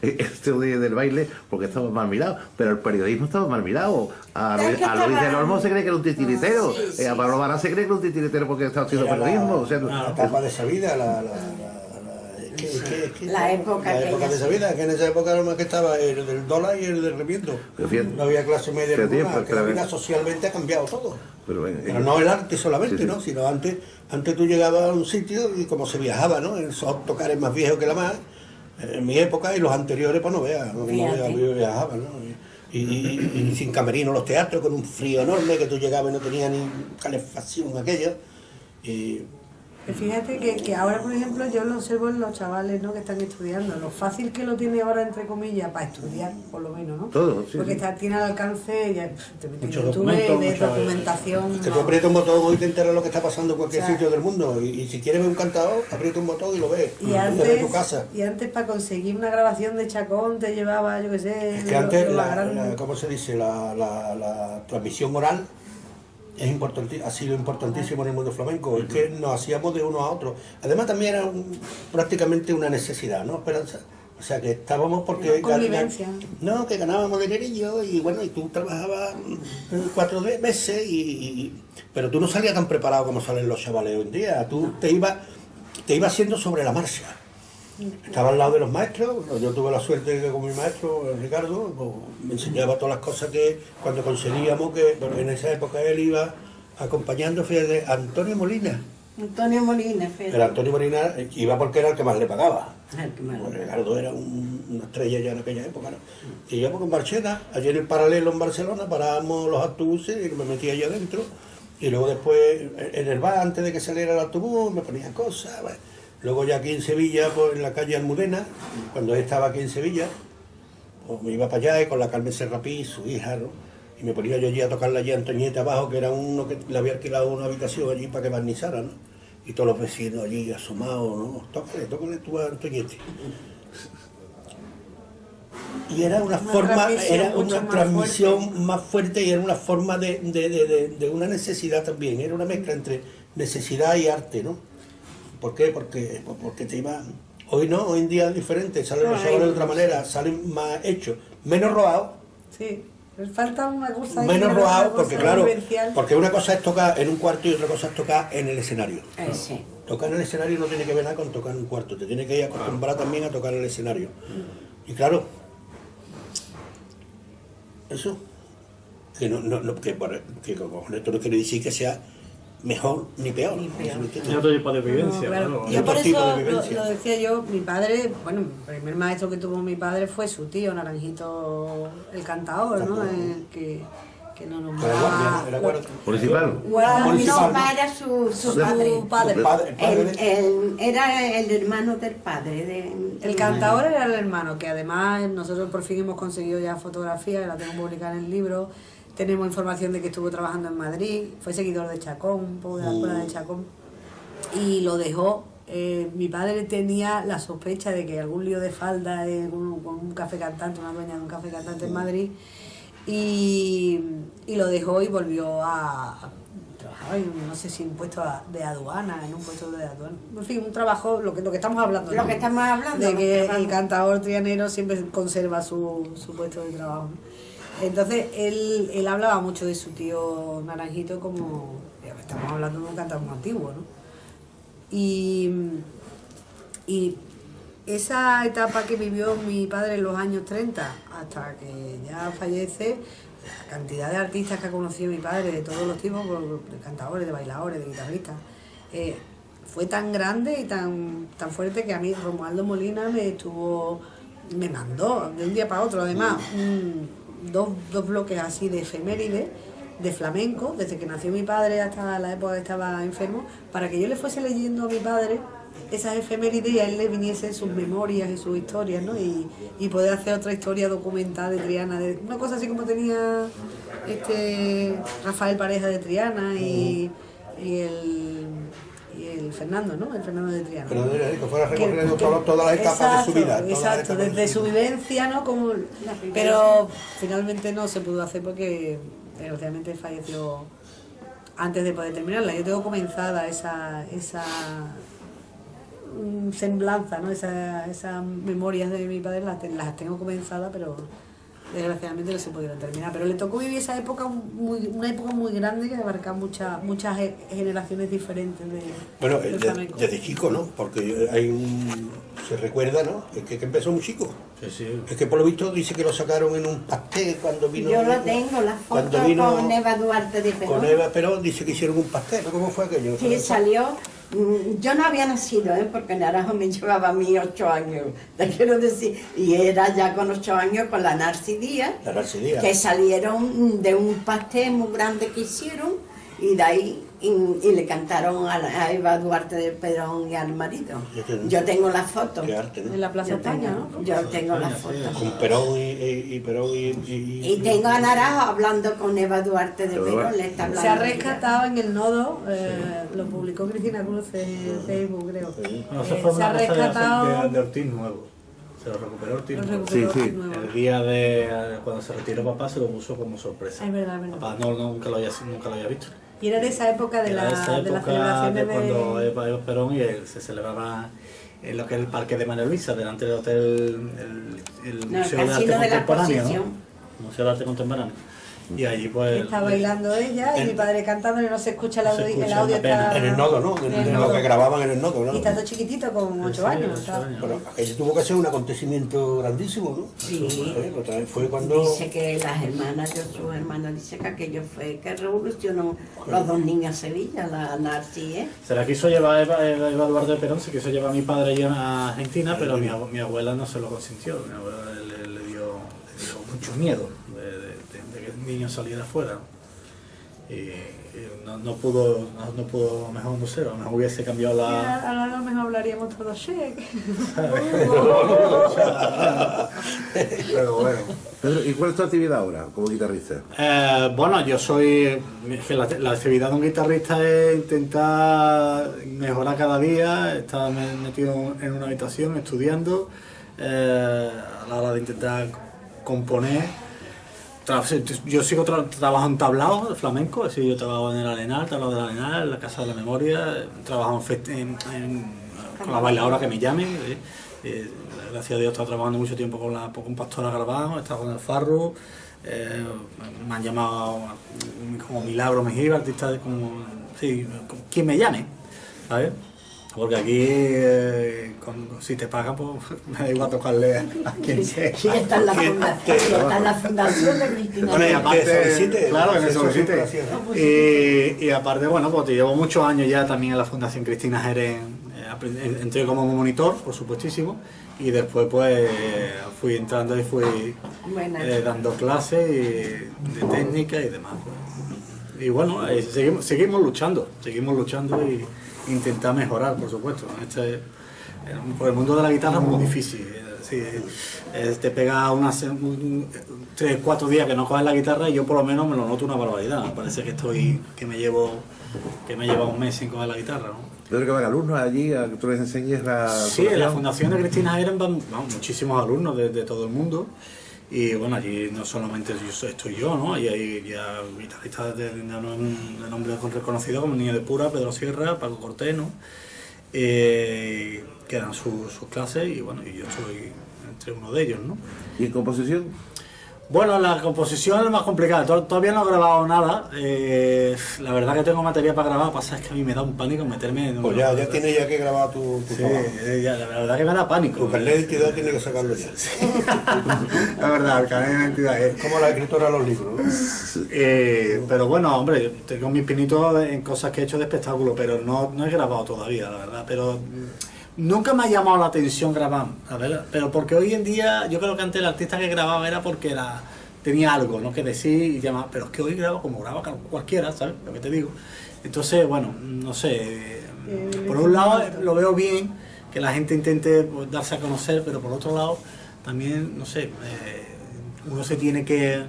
este día del baile, porque estaba mal mirado, pero el periodismo estaba mal mirado. A Luis del Olmo se cree que era un titiritero, a Pablo Bará se cree que era un titiritero porque estaba haciendo periodismo. O sea, la etapa de esa vida, La época de esa vida, que en esa época lo más que estaba el del dólar y el del remiendo. No había clase media ninguna, que la vida socialmente ha cambiado todo. Pero no el arte solamente, sí, sí. ¿no? Sino antes tú llegabas a un sitio y como se viajaba, ¿no? En esos autocares más viejos que la más, en mi época y los anteriores, pues no veas, viajaba, ¿no? Y sin camerino los teatros, con un frío enorme, que tú llegabas y no tenías ni calefacción aquello. Fíjate que ahora, por ejemplo, yo lo observo en los chavales, ¿no?, que están estudiando, lo fácil que lo tiene ahora, entre comillas, para estudiar, por lo menos, ¿no? Todo, sí. Porque tiene al alcance, ya te metes en YouTube, de documentación. Que tú aprietas un botón y te enteras lo que está pasando en cualquier sitio del mundo. Y si quieres ver un cantador, aprieta un botón y lo ves. Desde tu casa. Y antes, para conseguir una grabación de Chacón, te llevaba, yo qué sé. Es que antes, ¿cómo se dice? La transmisión oral ha sido importantísimo en el mundo flamenco. Es que nos hacíamos de uno a otro. Además también era prácticamente una necesidad, ¿no, Esperanza? O sea, que estábamos porque... que ganábamos dinerillo y bueno, y tú trabajabas 4 meses pero tú no salías tan preparado como salen los chavales hoy en día. Tú te ibas haciendo sobre la marcha. Estaba al lado de los maestros. Yo tuve la suerte de que con mi maestro, Ricardo, pues, me enseñaba todas las cosas que cuando conseguíamos, porque en esa época él iba acompañando, fíjate, a Antonio Molina. Fíjate. Pero Antonio Molina iba porque era el que más le pagaba. Ricardo era una estrella ya en aquella época, ¿no? Y yo con Barchena, allí en el Paralelo en Barcelona, parábamos los autobuses y me metía allá adentro. Y luego después, en el bar, antes de que saliera el autobús, me ponía cosas, bueno. Luego ya aquí en Sevilla, pues en la calle Almudena, cuando estaba aquí en Sevilla, pues me iba para allá y con la Carmen Serrapí, su hija, ¿no? Y me ponía yo allí a tocarle allí a Antoñeta abajo, que era uno que le había alquilado una habitación allí para que barnizara, ¿no? Y todos los vecinos allí asomados, ¿no? Tócale tú a Antoñete. Y era una transmisión más fuerte y era una forma de una necesidad también. Era una mezcla entre necesidad y arte, ¿no? ¿Por qué? Porque te iba... Hoy no, hoy en día es diferente, salen los chavales de otra manera, salen más hechos, menos rodados. Sí, les falta una cosa... Menos rodados, porque claro, porque una cosa es tocar en un cuarto y otra cosa es tocar en el escenario. Sí. Tocar en el escenario no tiene que ver nada con tocar en un cuarto, te tiene que ir acostumbrar también a tocar en el escenario. Y claro, eso, que como esto no quiere decir que sea mejor ni peor. Es otro tipo de vivencia. Claro. Yo por eso lo decía yo, mi padre, bueno, el primer maestro que tuvo mi padre fue su tío, Naranjito el cantador, ¿no? Que no nombraba... ¿Era municipal? No, era su padre. Era el hermano del padre. El cantador era el hermano, que además nosotros por fin hemos conseguido ya fotografía, la tengo publicada en el libro. Tenemos información de que estuvo trabajando en Madrid, fue seguidor de Chacón, un poco de la escuela de Chacón, y lo dejó. Mi padre tenía la sospecha de que algún lío de falda con un café cantante, una dueña de un café cantante en Madrid, y lo dejó y volvió a trabajar en, no sé si un puesto de aduana, en un puesto de aduana. En fin, un trabajo, lo que estamos hablando. Lo que estamos hablando. De que el cantador trianero siempre conserva su puesto de trabajo, ¿no? Entonces él hablaba mucho de su tío Naranjito como, estamos hablando de un cantador muy antiguo, ¿no? Y esa etapa que vivió mi padre en los años 30 hasta que ya fallece, la cantidad de artistas que ha conocido mi padre de todos los tipos, de cantadores, de bailadores, de guitarristas, fue tan grande y tan fuerte que a mí Romualdo Molina me mandó de un día para otro, además, dos bloques así de efemérides, de flamenco, desde que nació mi padre hasta la época que estaba enfermo, para que yo le fuese leyendo a mi padre esas efemérides y a él le viniesen sus memorias y sus historias, ¿no? Y poder hacer otra historia documental de Triana, una cosa así como tenía Rafael Pareja de Triana y el Fernando, ¿no? El Fernando de Triana. Pero que fuera recorriendo todas las etapas de su vida. Exacto, desde su vivencia, ¿no? Como, pero finalmente no se pudo hacer porque desgraciadamente falleció antes de poder terminarla. Yo tengo comenzada esa semblanza, ¿no? Esas memorias de mi padre las tengo comenzadas, pero desgraciadamente no se pudieron terminar. Pero le tocó vivir esa época, una época muy grande que abarca muchas generaciones diferentes bueno, del flamenco. desde chico, ¿no? Porque se recuerda, ¿no? Es que empezó muy chico. Sí. Es que por lo visto dice que lo sacaron en un pastel cuando vino. Yo lo tengo, la foto con Eva Duarte de Perón. Con Eva Perón dice que hicieron un pastel, ¿no? ¿Cómo fue aquello? Sí, salió. Yo no había nacido, porque Naranjo me llevaba a mí 8 años, te quiero decir, y era ya con 8 años con la Narci Díaz, que salieron de un pastel muy grande que hicieron, y de ahí y le cantaron a Eva Duarte de Perón y al marido. Yo tengo la foto. Qué arte, ¿no? En la Plaza España, ¿no? Yo tengo la foto. Con Perón y Perón y tengo a Naranjo hablando con Eva Duarte de Perón, le está hablando. Se ha rescatado en el nodo, lo publicó Cristina Cruz en Facebook, creo. No, eso fue se ha una cosa rescatado. de Ortiz Nuevo. Se lo recuperó Ortiz Lo Nuevo. recuperó Sí. Ortiz Nuevo. El día de cuando se retiró papá se lo puso como sorpresa. Es verdad, es verdad. Papá nunca lo había visto. Y era de esa época de Era las celebraciones cuando de... Eva Perón y se celebraba en lo que es el Parque de María Luisa, delante del hotel, el Museo de Arte Contemporáneo, ¿no? Museo de Arte Contemporáneo. Y allí pues... Está bailando ella y mi padre cantando y no se escucha el audio, el audio está... En el nodo, ¿no? En lo que grababan en el nodo, ¿no? Y está todo chiquitito, con 8 años. Pero aquello tuvo que ser un acontecimiento grandísimo, ¿no? Sí. Fue cuando... Dice que las hermanas, sus hermanas, dice que aquello fue que revolucionó los dos niños a Sevilla, la Narci, Se la quiso llevar Eva Duarte de Perón, se quiso llevar a mi padre allí a Argentina, pero mi abuela no se lo consintió. Mi abuela le dio mucho miedo de que el niño saliera afuera. Y no pudo, mejor no sé, a lo mejor hubiese cambiado la... Ahora a lo mejor hablaríamos todos check. Pero bueno. Pedro, ¿y cuál es tu actividad ahora como guitarrista? Bueno, yo soy... es que la actividad de un guitarrista es intentar mejorar cada día, estar metido en una habitación estudiando, a la hora de intentar componer. Yo sigo trabajando en tablao de flamenco, es decir, yo trabajo en el Arenal, tablao del Arenal, en la Casa de la Memoria, trabajo con la bailadora que me llamen. Gracias a Dios he estado trabajando mucho tiempo con Pastora Galván, he estado con el Farru, me han llamado como Milagro Mejía, artista como quien me llame, ¿sabes? Porque aquí, si te pagan, pues me da igual tocarle a quien sea. Sí, está en la fundación de Cristina. Bueno, y aparte, claro, que que se solicite. Y aparte, bueno, pues llevo muchos años ya también en la Fundación Cristina Jerez, entré como monitor, por supuestísimo, y después pues fui entrando y fui dando clases de técnica y demás. Pues. Y bueno, seguimos luchando y intentar mejorar, por supuesto. Por el mundo de la guitarra es muy difícil. Te pega 3-4 días que no coges la guitarra y yo por lo menos me lo noto una barbaridad. Me parece que me llevo un mes sin coger la guitarra, ¿no? Pedro, que van alumnos allí a que tú les enseñes la... Sí, en la Fundación de Cristina Jerez van muchísimos alumnos de todo el mundo. Y bueno, allí no solamente estoy yo, ¿no? Allí hay ya guitarristas de nombre reconocido como Niño de Pura, Pedro Sierra, Paco Cortés, ¿no? Que dan sus clases y bueno, y yo estoy entre uno de ellos, ¿no? ¿Y en composición? Bueno, la composición es más complicada, todavía no he grabado nada, la verdad que tengo material para grabar, pasa es que a mí me da un pánico meterme en... Pues ya tienes que grabar tu trabajo. Ya, la verdad que me da pánico. Tu carnet de identidad tiene que sacarlo ya. La verdad, el carnet de identidad es... Como la escritora de los libros, ¿no? Pero bueno, hombre, tengo mis pinitos en cosas que he hecho de espectáculo, pero no he grabado todavía, la verdad, pero... Nunca me ha llamado la atención grabar, ¿sabes? Pero porque hoy en día, yo creo que antes el artista que grababa era porque tenía algo, ¿no? Que decir y llamar, pero es que hoy grabo como graba cualquiera, ¿sabes? Lo que te digo. Entonces, bueno, no sé, por un lado lo veo bien, que la gente intente pues, darse a conocer, pero por otro lado, también, no sé, uno se tiene que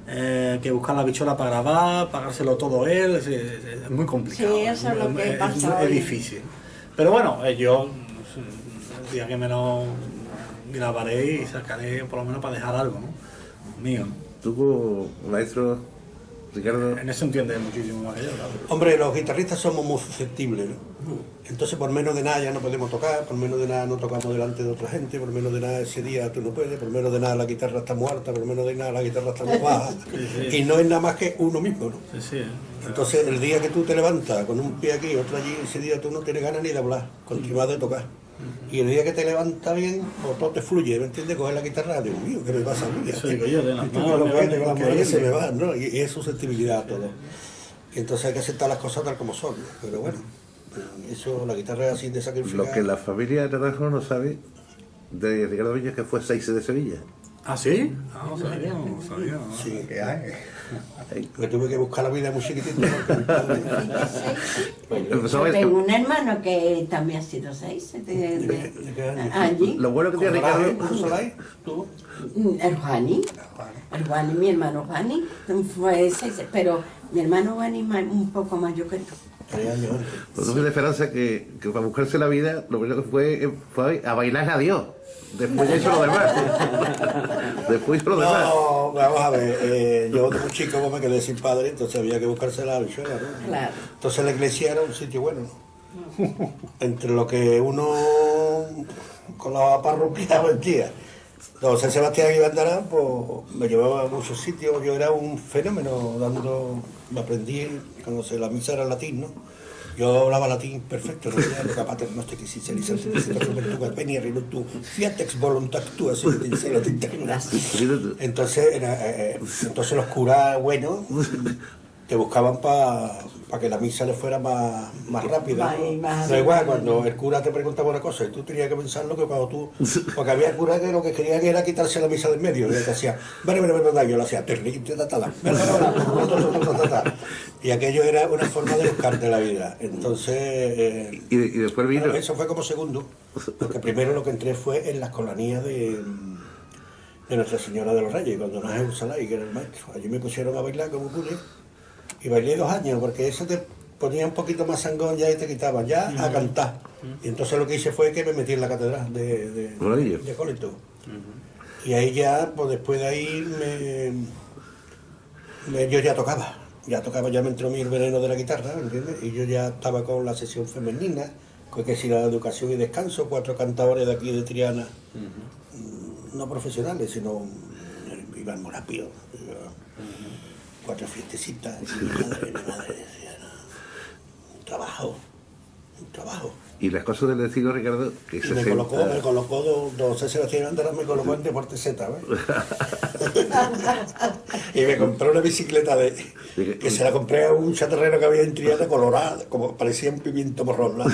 que buscar la bichola para grabar, pagárselo todo él, es muy complicado. Sí, eso es lo que pasa es hoy. difícil. Pero bueno, yo el día que menos grabaré y sacaré por lo menos para dejar algo, ¿no? Mío. Tú, maestro Ricardo, En eso entiendes muchísimo más que yo, claro. Hombre, los guitarristas somos muy susceptibles, ¿no? Entonces por menos de nada ya no podemos tocar, por menos de nada no tocamos delante de otra gente, por menos de nada ese día tú no puedes, por menos de nada la guitarra está muerta, por menos de nada la guitarra está muy baja. sí. Y no es nada más que uno mismo, ¿no? Sí, sí. Entonces el día que tú te levantas con un pie aquí y otro allí, ese día tú no tienes ganas ni de hablar, continuar de tocar. Y el día que te levantas bien, pues todo te fluye, ¿me entiendes? Coger la guitarra, Dios mío, ¿qué me pasa a mí? Eso digo yo, de las Estoy manos con los me van, pies, con las que manos que es se me increíble. van, ¿no? Y es susceptibilidad a todo. Y entonces hay que aceptar las cosas tal como son, ¿no? Pero bueno, eso, la guitarra es así de sacrificar. lo que la familia de Naranjo no sabe de Ricardo Viñas, que fue 6 de Sevilla. ¿Ah, sí? No sabía, no sabía. Sí, ¿Qué hay? me tuve que buscar la vida muy chiquitito. Porque mi padre- Empezó a Yo ver que tengo un hermano que también ha sido 6 ¿De qué año? allí. lo bueno que tiene ¿Solái? Ricardo, ¿Tú Solái? ¿Tú? El Juani, mi hermano Juani, fue 6, pero mi hermano Juani es un poco mayor que tú. 3 años antes. pues tuve la esperanza que para buscarse la vida, lo primero que fue a bailar a Dios. Después ya hizo lo demás. Después hizo lo demás. No, vamos a ver, yo de muy chico pues, me quedé sin padre, entonces había que buscarse la bichuela, ¿no? Claro. Entonces la iglesia era un sitio bueno, ¿no? Entre lo que uno con la parroquia vendía. Don San Sebastián y Bandarán, pues me llevaba a muchos sitios, yo era un fenómeno me aprendí cuando la misa era en latín, ¿no? Yo hablaba latín perfecto, no tenía lo capaz no estoy que si se dice venia rinutu fiatex voluntas tu así dice latín. Entonces entonces los curas buenos te buscaban para que la misa le fuera más rápida, ¿no? No igual cuando el cura te preguntaba una cosa y tú tenías que pensarlo que cuando tú, porque había curas que lo que querían era quitarse la misa del medio, y te hacía yo lo hacía y aquello era una forma de buscarte la vida. Entonces Y después vino. bueno, eso fue como segundo, porque primero lo que entré fue en las colanías de Nuestra Señora de los Reyes, cuando no es Ursalay, que era el maestro. Allí me pusieron a bailar como pude, y bailé 2 años, porque eso te ponía un poquito más sangón ya y te quitaban ya a cantar. Y entonces lo que hice fue que me metí en la catedral de Coleto. Y ahí ya, pues después de ahí yo ya tocaba, ya me entró mi veneno de la guitarra, ¿entiendes? Y yo ya estaba con la sesión femenina, que es la educación y descanso, 4 cantadores de aquí de Triana, no profesionales, sino Iván Morapio, 4 fiestecitas, y mi madre decía, no, un trabajo. Y las cosas del destino, Ricardo, que Y se me colocó, don César Sebastián Andaras me colocó en Deporte Z, ¿ves? Y me compré una bicicleta que se la compré a un chatarrero que había en Triana, colorada, como parecía un pimiento morrón, ¿no?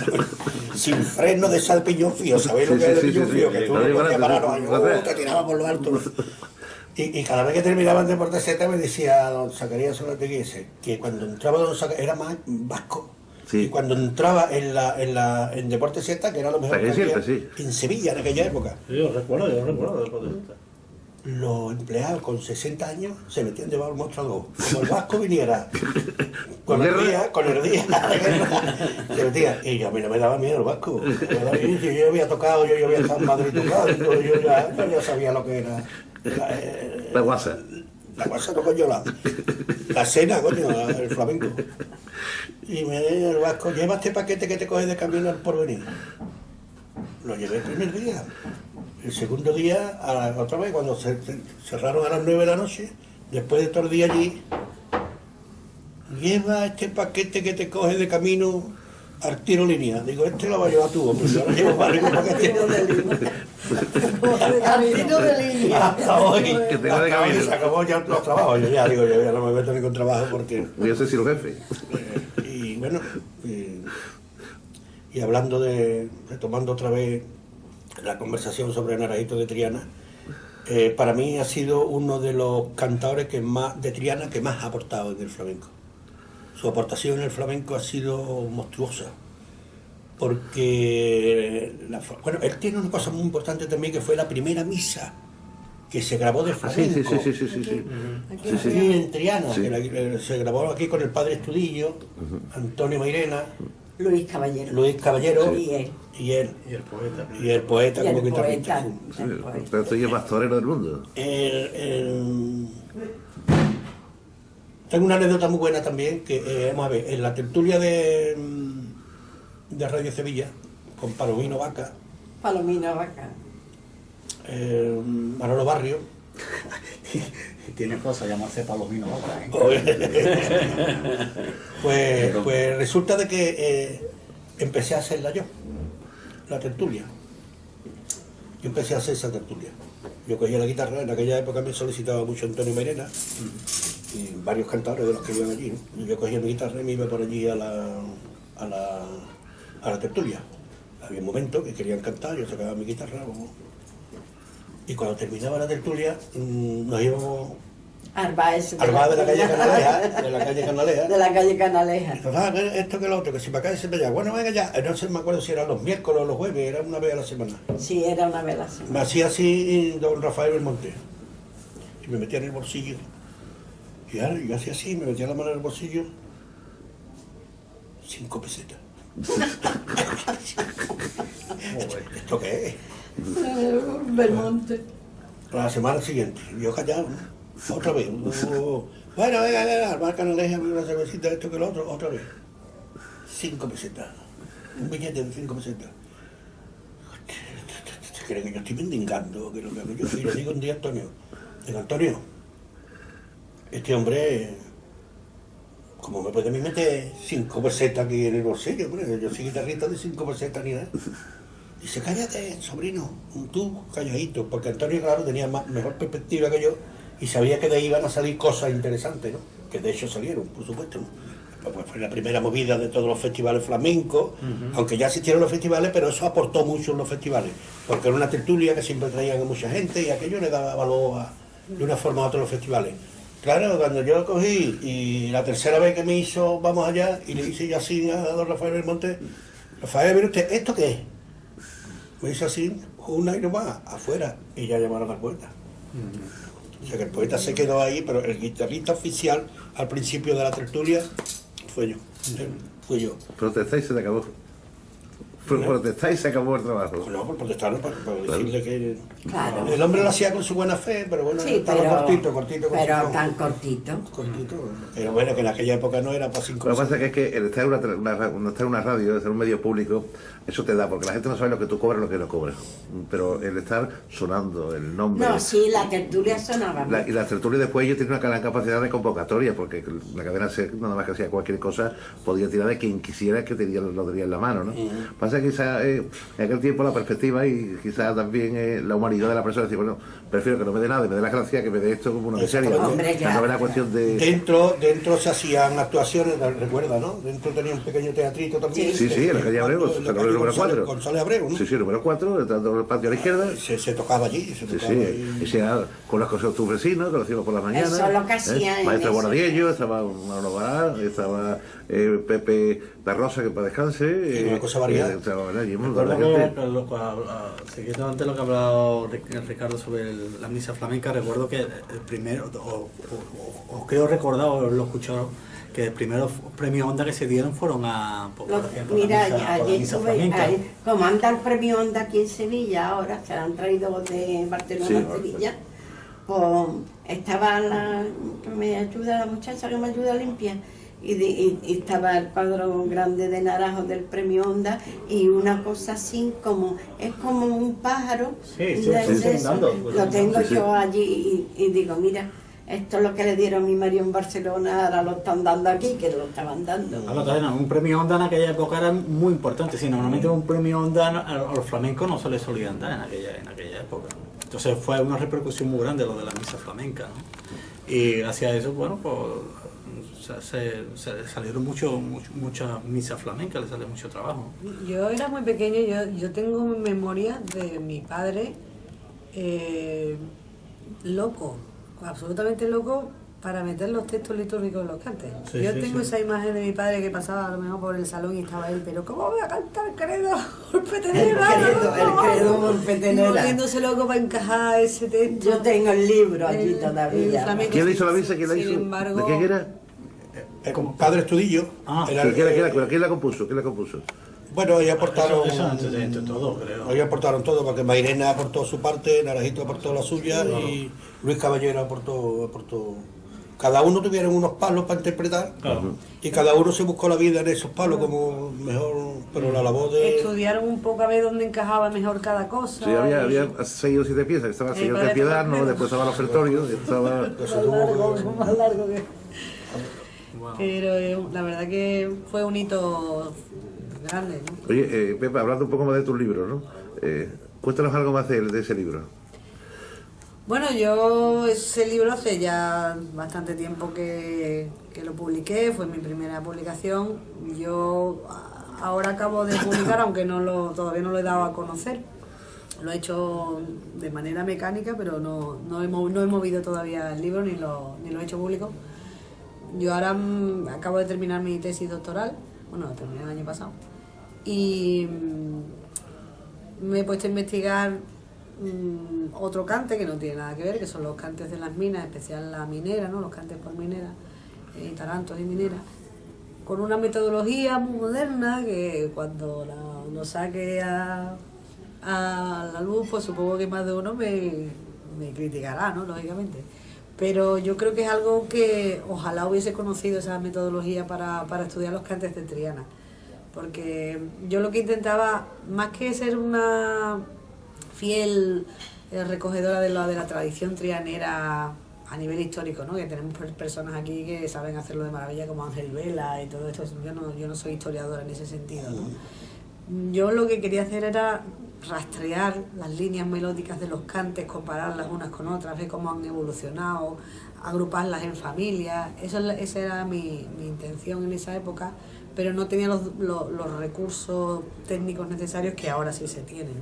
Sin freno de sal piñón fío, ¿sabéis lo que es el piñón fío? Que tú no podías parar, te tiraba por lo alto. Y cada vez que terminaba en Deporte Z me decía don Zacarías Solateguiese que cuando entraba don Zacarías era más vasco. Sí. Y cuando entraba en Deporte Z, que era lo mejor que había en Sevilla en aquella época, Yo recuerdo después de esto. los empleados con 60 años se metían debajo del mostrador. Como el vasco viniera con el día, se metía. Y a mí no me daba miedo el vasco. Yo había tocado, yo había estado en Madrid tocando, yo ya sabía lo que era. La guasa. La guasa no, coño, la cena, coño, el flamenco. Y me dice el vasco, lleva este paquete que te coges de camino al Porvenir. Lo llevé el primer día. El segundo día, otra vez, cuando cerraron a las 9 de la noche, después de todo el día allí, lleva este paquete que te coges de camino al tiro línea. Digo, este lo vas a llevar tú, hombre. Yo lo llevo para arriba paquete. Al tiro de línea. Hasta hoy. Que tengo de camino. Se acabó ya los trabajos. Yo ya no me meto ni con trabajo porque... Voy a ser si jefe. Y bueno, y hablando retomando otra vez la conversación sobre Naranjito de Triana, para mí ha sido uno de los cantadores de Triana que más ha aportado en el flamenco. Su aportación en el flamenco ha sido monstruosa, porque él tiene una cosa muy importante también, que fue la primera misa que se grabó de flamenco. Sí. Aquí en Triana, Sí. se grabó aquí con el padre Estudillo, Antonio Mairena, Luis Caballero. y él. Y el poeta. Y el poeta Y el como guitarrista. poeta. El poeta. Pero tú eres más torero del mundo. Tengo una anécdota muy buena también, que vamos a ver, en la tertulia de Radio Sevilla, con Palomino Vaca, Palomino Vaca. Manolo Barrio. Tiene cosas llamarse Palomino Vaca, pues resulta de que empecé a hacerla yo, la tertulia. Yo empecé a hacer esa tertulia. Yo cogía la guitarra, en aquella época me solicitaba mucho Antonio Mairena y varios cantadores de los que iban allí, ¿no? Y yo cogía mi guitarra y me iba por allí a la tertulia. Había un momento que querían cantar, yo sacaba mi guitarra, y cuando terminaba la tertulia nos íbamos Al bar de la calle Canaleja, de la calle Canaleja. De la calle Canaleja. Esto que lo otro, que si para acá y si para allá. Bueno, venga ya. No sé, me acuerdo si eran los miércoles o los jueves, era una vez a la semana. Sí, era una vez a la semana. Me hacía así don Rafael Belmonte. Y me metía en el bolsillo. Y ahora yo hacía así, me metía la mano en el bolsillo. 5 pesetas. ¿Esto qué es? Belmonte. La semana siguiente, yo callado, ¿no? Otra vez. Bueno, venga, al bar Canaleja, una cervecita, esto que lo otro, otra vez. 5 pesetas. Un billete de 5 pesetas. ¿Se cree que yo estoy mendigando? Que lo que hago yo? Y le digo un día a Antonio, digo, Antonio, este hombre, ¿cómo me puede meter 5 pesetas aquí en el bolsillo? Hombre, yo soy guitarrista de 5 pesetas ni nada. Dice, cállate, sobrino, tú calladito, porque Antonio, claro, tenía mejor perspectiva que yo y sabía que de ahí iban a salir cosas interesantes, ¿no? Que de hecho salieron, por supuesto, ¿no? Pues fue la primera movida de todos los festivales flamencos, aunque ya existieron los festivales, pero eso aportó mucho en los festivales, porque era una tertulia que siempre traían a mucha gente y aquello le daba valor de una forma u otra a los festivales. Claro, cuando yo lo cogí y la tercera vez que me hizo vamos allá y le hice yo así a don Rafael Belmonte, Rafael, mire usted, ¿esto qué es? Me hizo así, una y no más, afuera, y ya llamaron al poeta. O sea que el poeta se quedó ahí, pero el guitarrista oficial al principio de la tertulia fue yo. Fui yo. Protestáis y se te acabó. Protestáis y se acabó el trabajo. No, por protestar, para decirle que... Claro. El hombre lo hacía con su buena fe, pero bueno, Sí, estaba pero cortito. pero tan cortito. Pero bueno, que en aquella época no era para 5 Lo que pasa es que el estar en una radio, estar en un medio público, eso te da, porque la gente no sabe lo que tú cobras y lo que no cobras. Pero el estar sonando, el nombre... No, sí, la tertulia sonaba. Y la tertulia después ellos tienen una gran capacidad de convocatoria, porque la cadena SER, nada más que hacía cualquier cosa, podía tirar de quien quisiera que lo tenía en la mano, ¿no? Pasa que quizás en aquel tiempo la perspectiva y quizás también la humanidad de la persona, decir, bueno, prefiero que no me dé nada y me dé la gracia que me dé esto como una miseria. Hombre, claro. No era cuestión de... Dentro se hacían actuaciones, recuerda, ¿no? Dentro tenía un pequeño teatrito también. Sí, en la calle Abreu, el número 4. González Abreu, ¿no? Sí, número 4, entrando el patio a la izquierda. Se tocaba allí, Y se con las cosas de tus vecinos, que lo hacíamos por la mañana. Eso es lo que hacían. Maestra Bonadiello, estaba Manolo Barán, estaba Pepe Perrosa, que para descanse. Una cosa variada. Siguiendo antes lo que ha hablado Ricardo sobre la misa flamenca, recuerdo que el primero, o creo recordar, o lo he escuchado, que el primeros premios Onda que se dieron fueron Mira, allí estuve, como anda el premio Onda aquí en Sevilla, ahora se han traído de Barcelona a Sevilla, pues estaba la muchacha que me ayuda a limpiar, y estaba el cuadro grande de naranjo del premio Onda y una cosa así como, es como un pájaro, lo tengo yo allí y digo, mira, esto es lo que le dieron a mi marido en Barcelona, ahora lo están dando aquí, que lo estaban dando. Un premio Onda en aquella época era muy importante. Sí, normalmente un premio Onda a los flamencos no se les solía dar en aquella época. Entonces fue una repercusión muy grande lo de la misa flamenca, ¿no? Y gracias a eso, bueno, pues se salieron muchas misas flamencas, le salió mucho trabajo. Yo era muy pequeña, yo tengo memoria de mi padre loco, absolutamente loco, para meter los textos litúrgicos en los cantes. Sí, Yo sí, tengo sí. esa imagen de mi padre que pasaba a lo mejor por el salón y estaba él, pero ¿cómo voy a cantar el credo? El credo morpetenera. Volviéndose loco para encajar ese texto. Yo tengo el libro allí El todavía. flamenco, ¿Quién le hizo la misa? ¿Quién la sin hizo? embargo, ¿De quién era? Padre Estudillo. ¿Quién la compuso? ¿Quién la compuso? Bueno, ellos aportaron. Eso entre todos, creo. Ellos aportaron todo, porque Mairena aportó su parte, Naranjito aportó la suya y Luis Caballero aportó. Cada uno tuvieron unos palos para interpretar Claro. y cada uno se buscó la vida en esos palos como mejor, pero la labor de. estudiaron un poco a ver dónde encajaba mejor cada cosa. Sí, había 6 o 7 piezas. Estaba el Señor de Piedad, ¿no? Después estaba el ofertorio, estaba... Más largo que... Pero la verdad que fue un hito grande, ¿no? Oye, Pepa, hablando un poco más de tus libros, ¿no? Cuéntanos algo más de ese libro. Bueno, yo ese libro hace ya bastante tiempo que lo publiqué, fue mi primera publicación. Yo ahora acabo de publicar, aunque todavía no lo he dado a conocer. Lo he hecho de manera mecánica, pero no he movido todavía el libro ni lo he hecho público. Yo ahora acabo de terminar mi tesis doctoral, bueno, la terminé el año pasado, y me he puesto a investigar otro cante que no tiene nada que ver, que son los cantes de las minas, en especial la minera, ¿no? Los cantes por minera, tarantos y minera, con una metodología muy moderna que cuando lo saque a la luz, pues supongo que más de uno me criticará, ¿no? Lógicamente. Pero yo creo que es algo que ojalá hubiese conocido esa metodología para estudiar los cantes de Triana. Porque yo lo que intentaba, más que ser una fiel recogedora de la tradición trianera a nivel histórico, ¿no? Que tenemos personas aquí que saben hacerlo de maravilla, como Ángel Vela y todo esto. Yo no soy historiadora en ese sentido, ¿no? Yo lo que quería hacer era rastrear las líneas melódicas de los cantes, compararlas unas con otras, ver cómo han evolucionado, agruparlas en familias. Esa era mi intención en esa época, pero no tenía los recursos técnicos necesarios que ahora sí se tienen.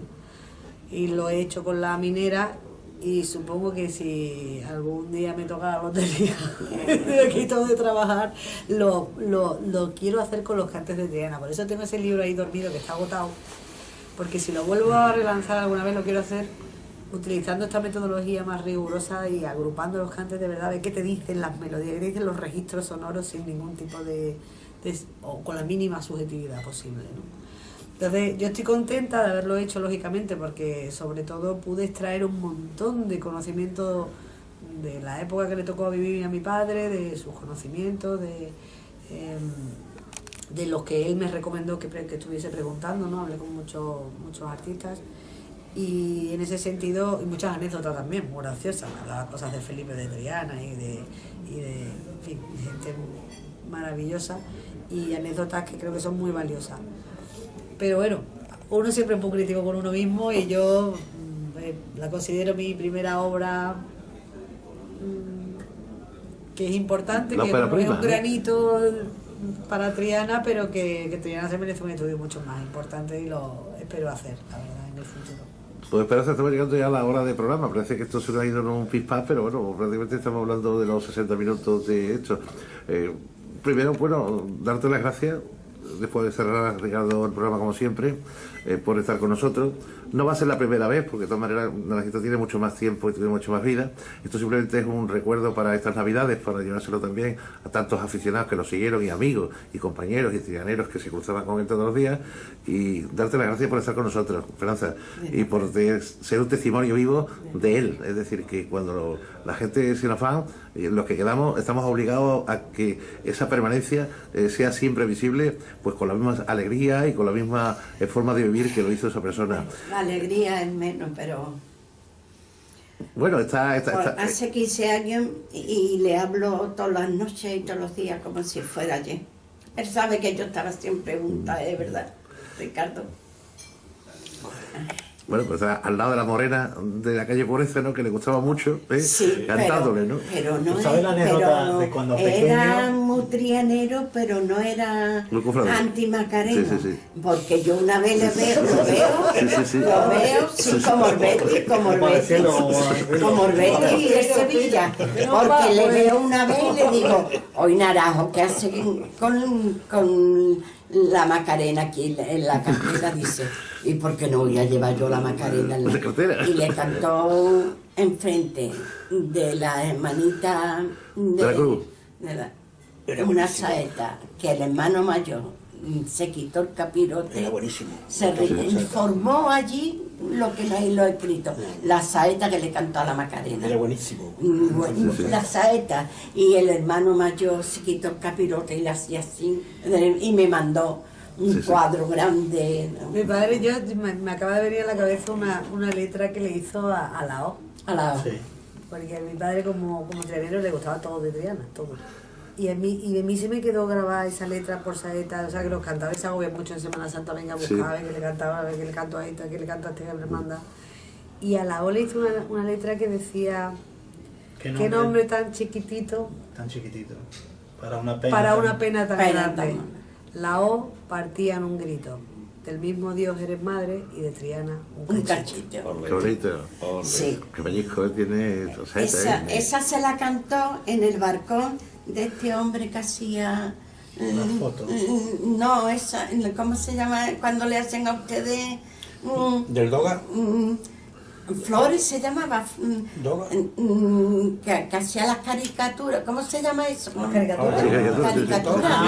Y lo he hecho con la minera y supongo que si algún día me toca la lotería me quito de trabajar, lo quiero hacer con los cantes de Triana. Por eso tengo ese libro ahí dormido que está agotado, porque si lo vuelvo a relanzar alguna vez lo quiero hacer utilizando esta metodología más rigurosa y agrupando los cantes de verdad, de qué te dicen las melodías, qué te dicen los registros sonoros sin ningún tipo o con la mínima subjetividad posible, ¿no? Entonces yo estoy contenta de haberlo hecho, lógicamente, porque sobre todo pude extraer un montón de conocimiento de la época que le tocó vivir a mi padre, de sus conocimientos, de los que él me recomendó que estuviese preguntando, ¿no? Hablé con muchos artistas y en ese sentido, y muchas anécdotas también, muy graciosas. Hablaba cosas de Felipe de Triana y de en fin, gente maravillosa y anécdotas que creo que son muy valiosas. Pero bueno, uno siempre es muy crítico con uno mismo y yo la considero mi primera obra que es importante, que es un granito para Triana, pero que Triana se merece un estudio mucho más importante y lo espero hacer, la verdad, en el futuro. Pues Esperanza, estamos llegando ya a la hora de programa. Parece que esto se nos ha ido en un pispás, pero bueno, prácticamente estamos hablando de los 60 minutos de esto. Primero, bueno, darte las gracias, después de cerrar, Ricardo, el programa como siempre, por estar con nosotros. No va a ser la primera vez, porque de todas maneras Naranjito tiene mucho más tiempo y tiene mucho más vida. Esto simplemente es un recuerdo para estas Navidades, para llevárselo también a tantos aficionados que lo siguieron, y amigos, y compañeros, y trianeros que se cruzaban con él todos los días. Y darte las gracias por estar con nosotros, Esperanza, y por ser un testimonio vivo de él. Es decir, que cuando la gente se nos va, los que quedamos, estamos obligados a que esa permanencia sea siempre visible, pues con la misma alegría y con la misma forma de vivir que lo hizo esa persona. La alegría es menos, pero bueno, hace 15 años y le hablo todas las noches y todos los días como si fuera ayer. Él sabe que yo estaba siempre junta, es verdad, Ricardo. Bueno, pues al lado de la morena de la calle Pureza, ¿no? Que le gustaba mucho, Sí, cantándole, ¿no? Pero no ¿Tú sabes la anécdota de cuando era pequeño? muy trianero, pero no era Muy cofrade. anti-Macarena. Sí, sí, sí. Porque yo una vez lo Sí. veo, sí, como Orbetti, como Orbetti de Sevilla. Porque le veo una vez y le digo, hoy Naranjo, ¿qué hace con la Macarena aquí en la cartera? Dice, ¿y por qué no voy a llevar yo la Macarena en ¿La cartera? Y le cantó enfrente de la hermanita ¿De la cruz? una saeta que el hermano mayor se quitó el capirote. Era buenísimo. Se formó allí lo que no hay lo escrito, la saeta que le cantó a la Macarena. Era buenísimo. Bueno, la saeta, y el hermano mayor se quitó el capirote y le hacía así, y me mandó un cuadro grande. Mi padre, me acaba de venir a la cabeza una letra que le hizo a la O. A la Sí. Porque a mi padre como trianero le gustaba todo de Triana, todo. Y a mí se me quedó grabada esa letra por saeta, o sea que los cantaba y se agobia mucho en Semana Santa, venga a buscar, a ver que le cantaba, a ver que le canto a esta, que le canto a este que me manda. Y a la O le hizo una letra que decía, ¿qué nombre tan chiquitito Tan chiquitito. Para una pena. para una pena tan Pena grande? tan- La O partía en un grito. Del mismo Dios eres madre y de Triana Un cachito. cachito. Qué bonito. Sí. Qué pellizco tiene. Esa se la cantó en el balcón de este hombre que hacía... Una foto. No, esa, ¿cómo se llama? Cuando le hacen a ustedes... ¿Del Doga? Flores se llamaba... ¿Doga? que hacía las caricaturas. ¿Cómo se llama eso? Caricaturas. Caricaturas.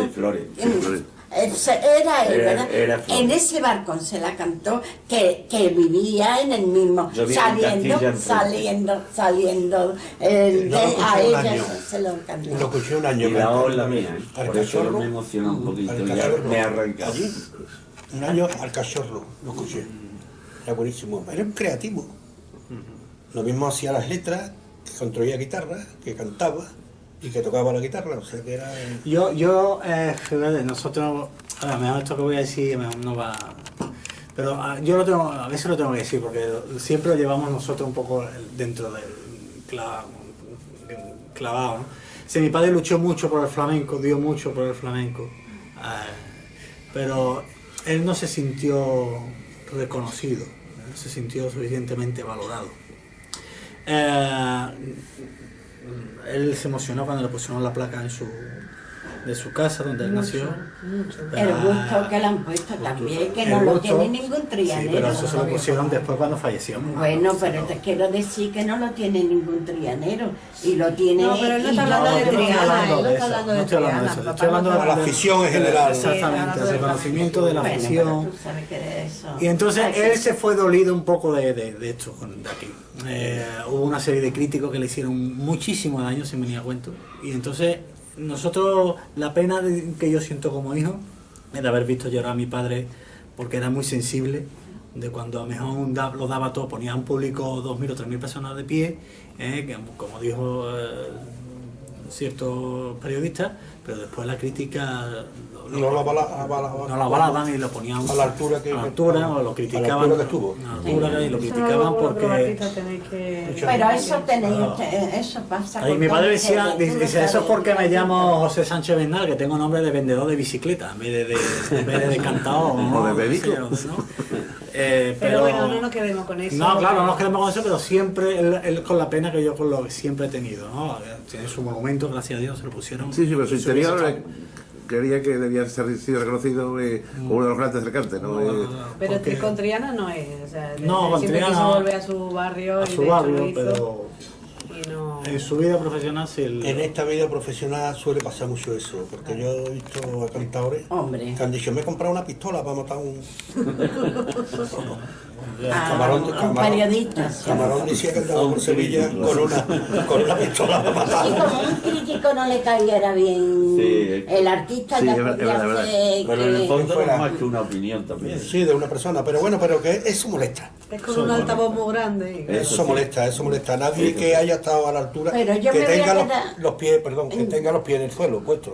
Sí, Flores. Era él, ¿verdad? Era Flores. En ese balcón se la cantó que vivía en el mismo, Yo vivía en Castilla saliendo, No lo escuché a un ella año. se lo cantó. Lo escuché un año. Y la O es la mía, ¿eh? Al Por eso cachorro. me emociona un poquito. Al Ya cachorro. me he arrancado. Allí, un año al cachorro, lo escuché. Era buenísimo. Era un creativo. Lo mismo hacía las letras, que construía guitarra, que cantaba y que tocaba la guitarra. O sea que era. Fíjate, nosotros, a lo mejor esto que voy a decir no va, pero yo a veces lo tengo que decir porque siempre lo llevamos nosotros un poco dentro del clavado, ¿no? Sí, mi padre luchó mucho por el flamenco, dio mucho por el flamenco, pero él no se sintió reconocido, no se sintió suficientemente valorado. Él se emocionó cuando le pusieron la placa de su casa donde él nació. El gusto que le han puesto también, que no lo tiene ningún Sí, trianero. pero eso se lo pusieron después cuando falleció. Bueno, pero te quiero decir que no lo tiene ningún trianero y lo tiene. No, pero él no está hablando de yo no estoy Triana, hablando él no de está eso, hablando de no estoy hablando de Triana. eso, papá, estoy hablando no A la afición en general. Exactamente, el reconocimiento de la Bueno, afición. pero tú sabes que eso. Y entonces Hay que- él se fue dolido un poco de esto, de aquí. Hubo una serie de críticos que le hicieron muchísimo daño, sin venir a cuento. Y entonces nosotros, la pena que yo siento como hijo es de haber visto llorar a mi padre porque era muy sensible, de cuando a lo mejor lo daba todo, ponía a un público 2.000 o 3.000 personas de pie, que, como dijo ciertos periodistas, pero después la crítica No la no lo avalaban y lo ponían a la altura que- a la altura, o lo criticaban a la altura que estuvo. a la altura, y lo Eso no criticaban lo- los porque artistas tenéis que... Pero eso tenéis, eso pasa. ahí con mi padre todo decía, ustedes, tú lo dice, eso es sabes. porque me llamo José Sánchez Bernal, que tengo nombre de vendedor de bicicleta en vez de cantado O de médico. Pero bueno, no nos quedemos con eso. No, claro, no nos quedemos con eso, pero siempre él con la pena que yo con lo que siempre he tenido, ¿no? Tiene su monumento, gracias a Dios, se lo pusieron. Sí, pero su Se interior hubiese quería que debía ser sido reconocido como uno de los grandes del cante, ¿no? Pero porque- con Triana no es. O sea, No, con siempre Triana quiso no. volver a su barrio. a y su de hecho barrio, lo hizo, pero y no... en su vida profesional sí. En esta vida profesional suele pasar mucho eso, porque yo he visto a cantadores Hombre. que han dicho, me he comprado una pistola para matar un... Ah, Camarón- un periodista. sí. Camarón decía que andaba por Sevilla con una pistola para Y matar. como un crítico no le cayera bien Sí. el artista, Sí, ya es verdad, podía es verdad. hacer Pero en el que... fondo no fuera- es más que una opinión también. Sí, de una persona, pero bueno, pero que eso molesta. Es con un altavoz muy grande. y- Eso molesta, eso molesta. Nadie que haya estado a la altura, Pero yo que me voy a tenga quedar- los pies, perdón, que tenga los pies en el suelo puestos.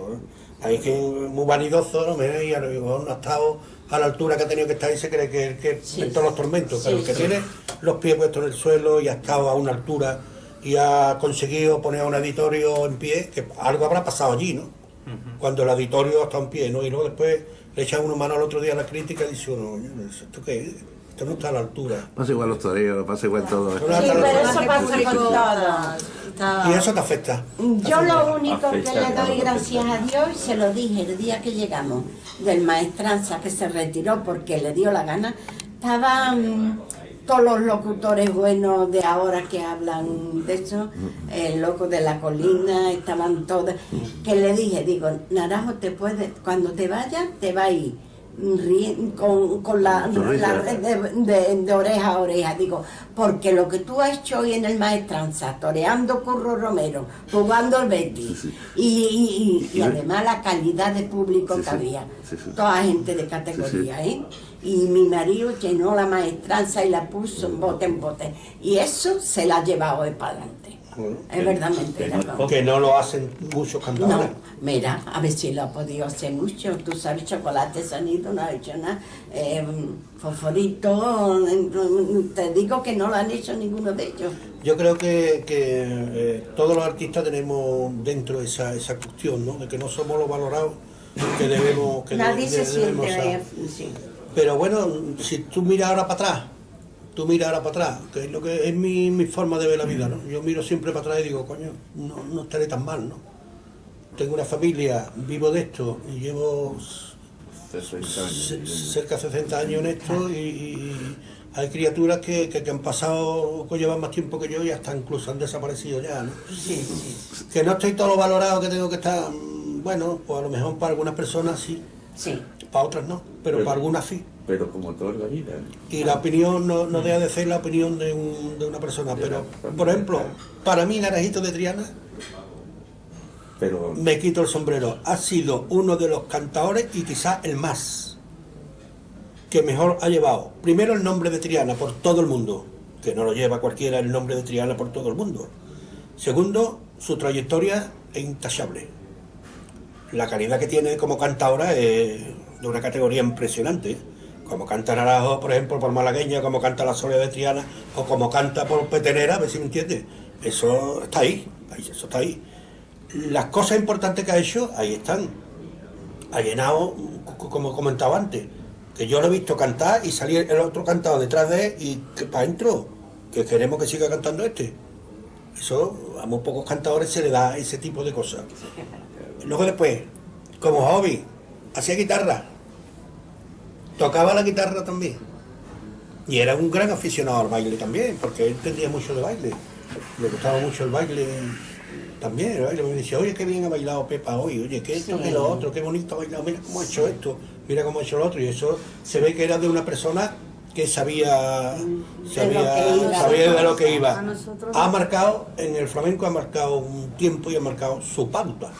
Hay que muy vanidoso, no me y a lo mejor no ha estado a la altura que ha tenido que estar y se cree que Sí, en todos los tormentos, pero el que sí. tiene los pies puestos en el suelo y ha estado a una altura y ha conseguido poner a un auditorio en pie, que algo habrá pasado allí, ¿no? Cuando el auditorio está en pie, ¿no? Y luego después le echan uno mano al otro día a la crítica y dice uno, ¿esto qué es? Esto no está a la altura. Pasa igual los toreros, pasa igual todo. No está a Sí, la pero altura. eso pasa con todo. Está- Y eso te afecta. Yo lo único que Afecta, le claro, doy gracias afecta. a Dios, y se lo dije el día que llegamos del maestranza, que se retiró porque le dio la gana, estaban todos los locutores buenos de ahora que hablan de eso, el loco de la colina, estaban todos, que le dije, digo, Naranjo, te puede, cuando te vayas, te va a ir con la Sonrisa. red de oreja a oreja, digo, porque lo que tú has hecho hoy en el maestranza, toreando Curro Romero, jugando el Betis, Sí, y además la calidad de público Sí, que sí. había, Sí, sí. toda gente de categoría, ¿eh? Y mi marido llenó la maestranza y la puso en bote, y eso se la ha llevado hoy para adelante. Bueno, Es verdad, mentira. No. Que no lo hacen muchos cantadores. No, mira, a ver si lo ha podido hacer mucho. Tú sabes, Chocolate Sanito no ha hecho nada. Fosforito, te digo que no lo han hecho ninguno de ellos. Yo creo que todos los artistas tenemos dentro esa cuestión, ¿no? De que no somos los valorados que debemos que Nadie se debemos siente ser. sí. Pero bueno, si tú miras ahora para atrás, que es lo que es mi forma de ver la vida, ¿no? Yo miro siempre para atrás y digo, coño, no estaré tan mal, ¿no? Tengo una familia, vivo de esto y llevo 60 años. cerca de 60 años en esto y hay criaturas que han pasado, que llevan más tiempo que yo y hasta incluso han desaparecido ya, ¿no? Sí, sí, Que no estoy todo lo valorado que tengo que estar, bueno, pues a lo mejor para algunas personas sí, sí. para otras no, pero para algunas sí. Pero como todo en la vida. Y la opinión no deja de ser la opinión de una persona, pero por ejemplo, para mí Naranjito de Triana, Pero me quito el sombrero, ha sido uno de los cantadores y quizás el más que mejor ha llevado primero el nombre de Triana por todo el mundo, que no lo lleva cualquiera el nombre de Triana por todo el mundo. Segundo, su trayectoria es intachable. La calidad que tiene como cantadora es de una categoría impresionante. Como canta Naranjo, por ejemplo, por malagueña, como canta la Soria de Triana, o como canta por Petenera, a ver si me entiendes. Eso está ahí, eso está ahí. Las cosas importantes que ha hecho, ahí están. Ha llenado, como comentaba antes, que yo lo he visto cantar y salir el otro cantado detrás de él y que para adentro, que queremos que siga cantando este. Eso a muy pocos cantadores se le da ese tipo de cosas. Luego después, como hobby, hacía guitarra. Tocaba la guitarra también. Y era un gran aficionado al baile también, porque él entendía mucho de baile. Le gustaba mucho el baile también. El baile me decía, oye, qué bien ha bailado Pepa hoy, oye, qué esto, qué lo otro, qué bonito ha bailado, mira cómo ha hecho esto, mira cómo ha hecho lo otro. Y eso se ve que era de una persona que sabía de lo que iba. A nosotros- Ha marcado, en el flamenco ha marcado un tiempo y ha marcado su pauta,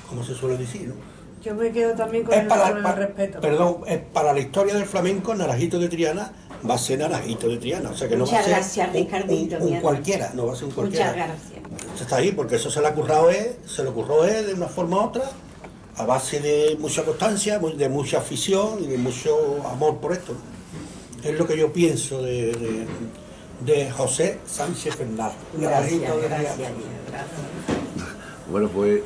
como se suele decir, ¿no? Yo me quedo también con Es el, para, con el respeto. perdón, es para la historia del flamenco, Naranjito de Triana va a ser Naranjito de Triana, o sea que no va a Muchas ser gracias, Ricardito, mi un hermano. cualquiera, no va a ser un cualquiera. Muchas gracias. Eso está ahí, porque eso se le ocurrió él de una forma u otra, a base de mucha constancia, de mucha afición y de mucho amor por esto, ¿no? Es lo que yo pienso de José Sánchez Fernández. Gracias, Naranjito de gracias, Triana. gracias. Bueno, pues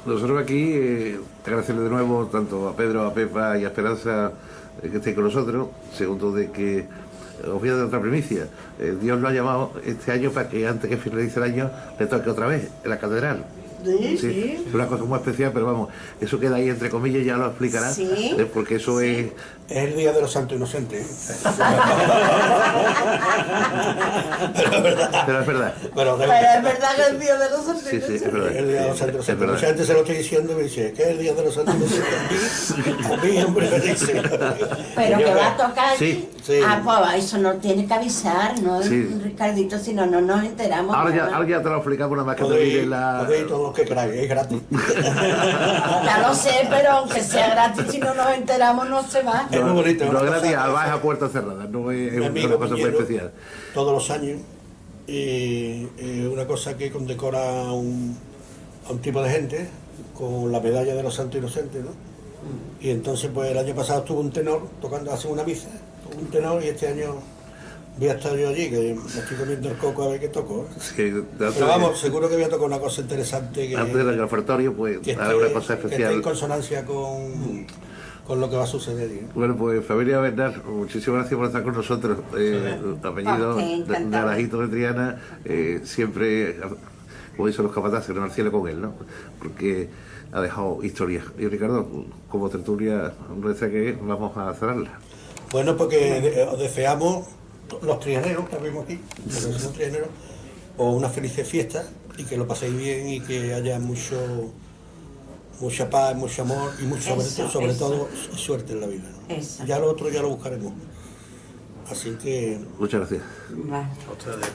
nosotros aquí agradecerle de nuevo tanto a Pedro, a Pepa y a Esperanza que estén con nosotros. Segundo, de que os voy a dar otra primicia. Dios lo ha llamado este año para que antes que finalice el año le toque otra vez en la catedral. Sí. Es una cosa muy especial, pero vamos, eso queda ahí entre comillas, ya lo explicará, Sí. porque eso es... Es el Día de los Santos Inocentes. Pero es verdad. Pero Pero es verdad que el día de los Sí, sí, es verdad. el Día de los Santos Es Inocentes. verdad. Mucha gente se lo estoy diciendo y me dice, ¿qué es el Día de los Santos Inocentes? A mí, hombre, me dice. Pero que va a tocar Sí, allí. sí. Ah, pues eso no tiene que avisar, ¿no, Sí. Ricardito? Si no, no nos enteramos. Ahora nada. ya te lo explicamos nada más que te mire Podéis la... todo lo que queráis, es gratis. Ya lo sé, pero aunque sea gratis, si no nos enteramos, no se va. Es muy bonito. No una es gratis, cosa- además a puertas cerradas, no es Mi una amigo cosa muy Piñero, especial. todos los años, una cosa que condecora a un tipo de gente con la medalla de los santos inocentes, ¿no? Y entonces pues el año pasado estuvo un tenor tocando, hace una misa, tuvo un tenor, y este año voy a estar yo allí, que me estoy comiendo el coco a ver qué toco. Sí, Pero vamos, seguro que voy a tocar una cosa interesante que, antes del ofertorio, pues, que hará una cosa que esté especial. en consonancia con lo que va a suceder. ¿Eh? Bueno, pues familia Bernal, muchísimas gracias por estar con nosotros. Apellido Ok, de encantado. Arajito de Triana, siempre, como dicen los capataces, no al cielo con él, ¿no? Porque ha dejado historia. Y Ricardo, como tertulia nuestra que es, vamos a cerrarla. Bueno, porque os deseamos, los trianeros que vemos aquí, los trianeros, os unas felices fiestas y que lo paséis bien y que haya mucha paz, mucho amor y mucho, sobre todo suerte en la vida. ¿No? Eso. Ya lo otro ya lo buscaremos. Así que... Muchas gracias. Vale. a ustedes.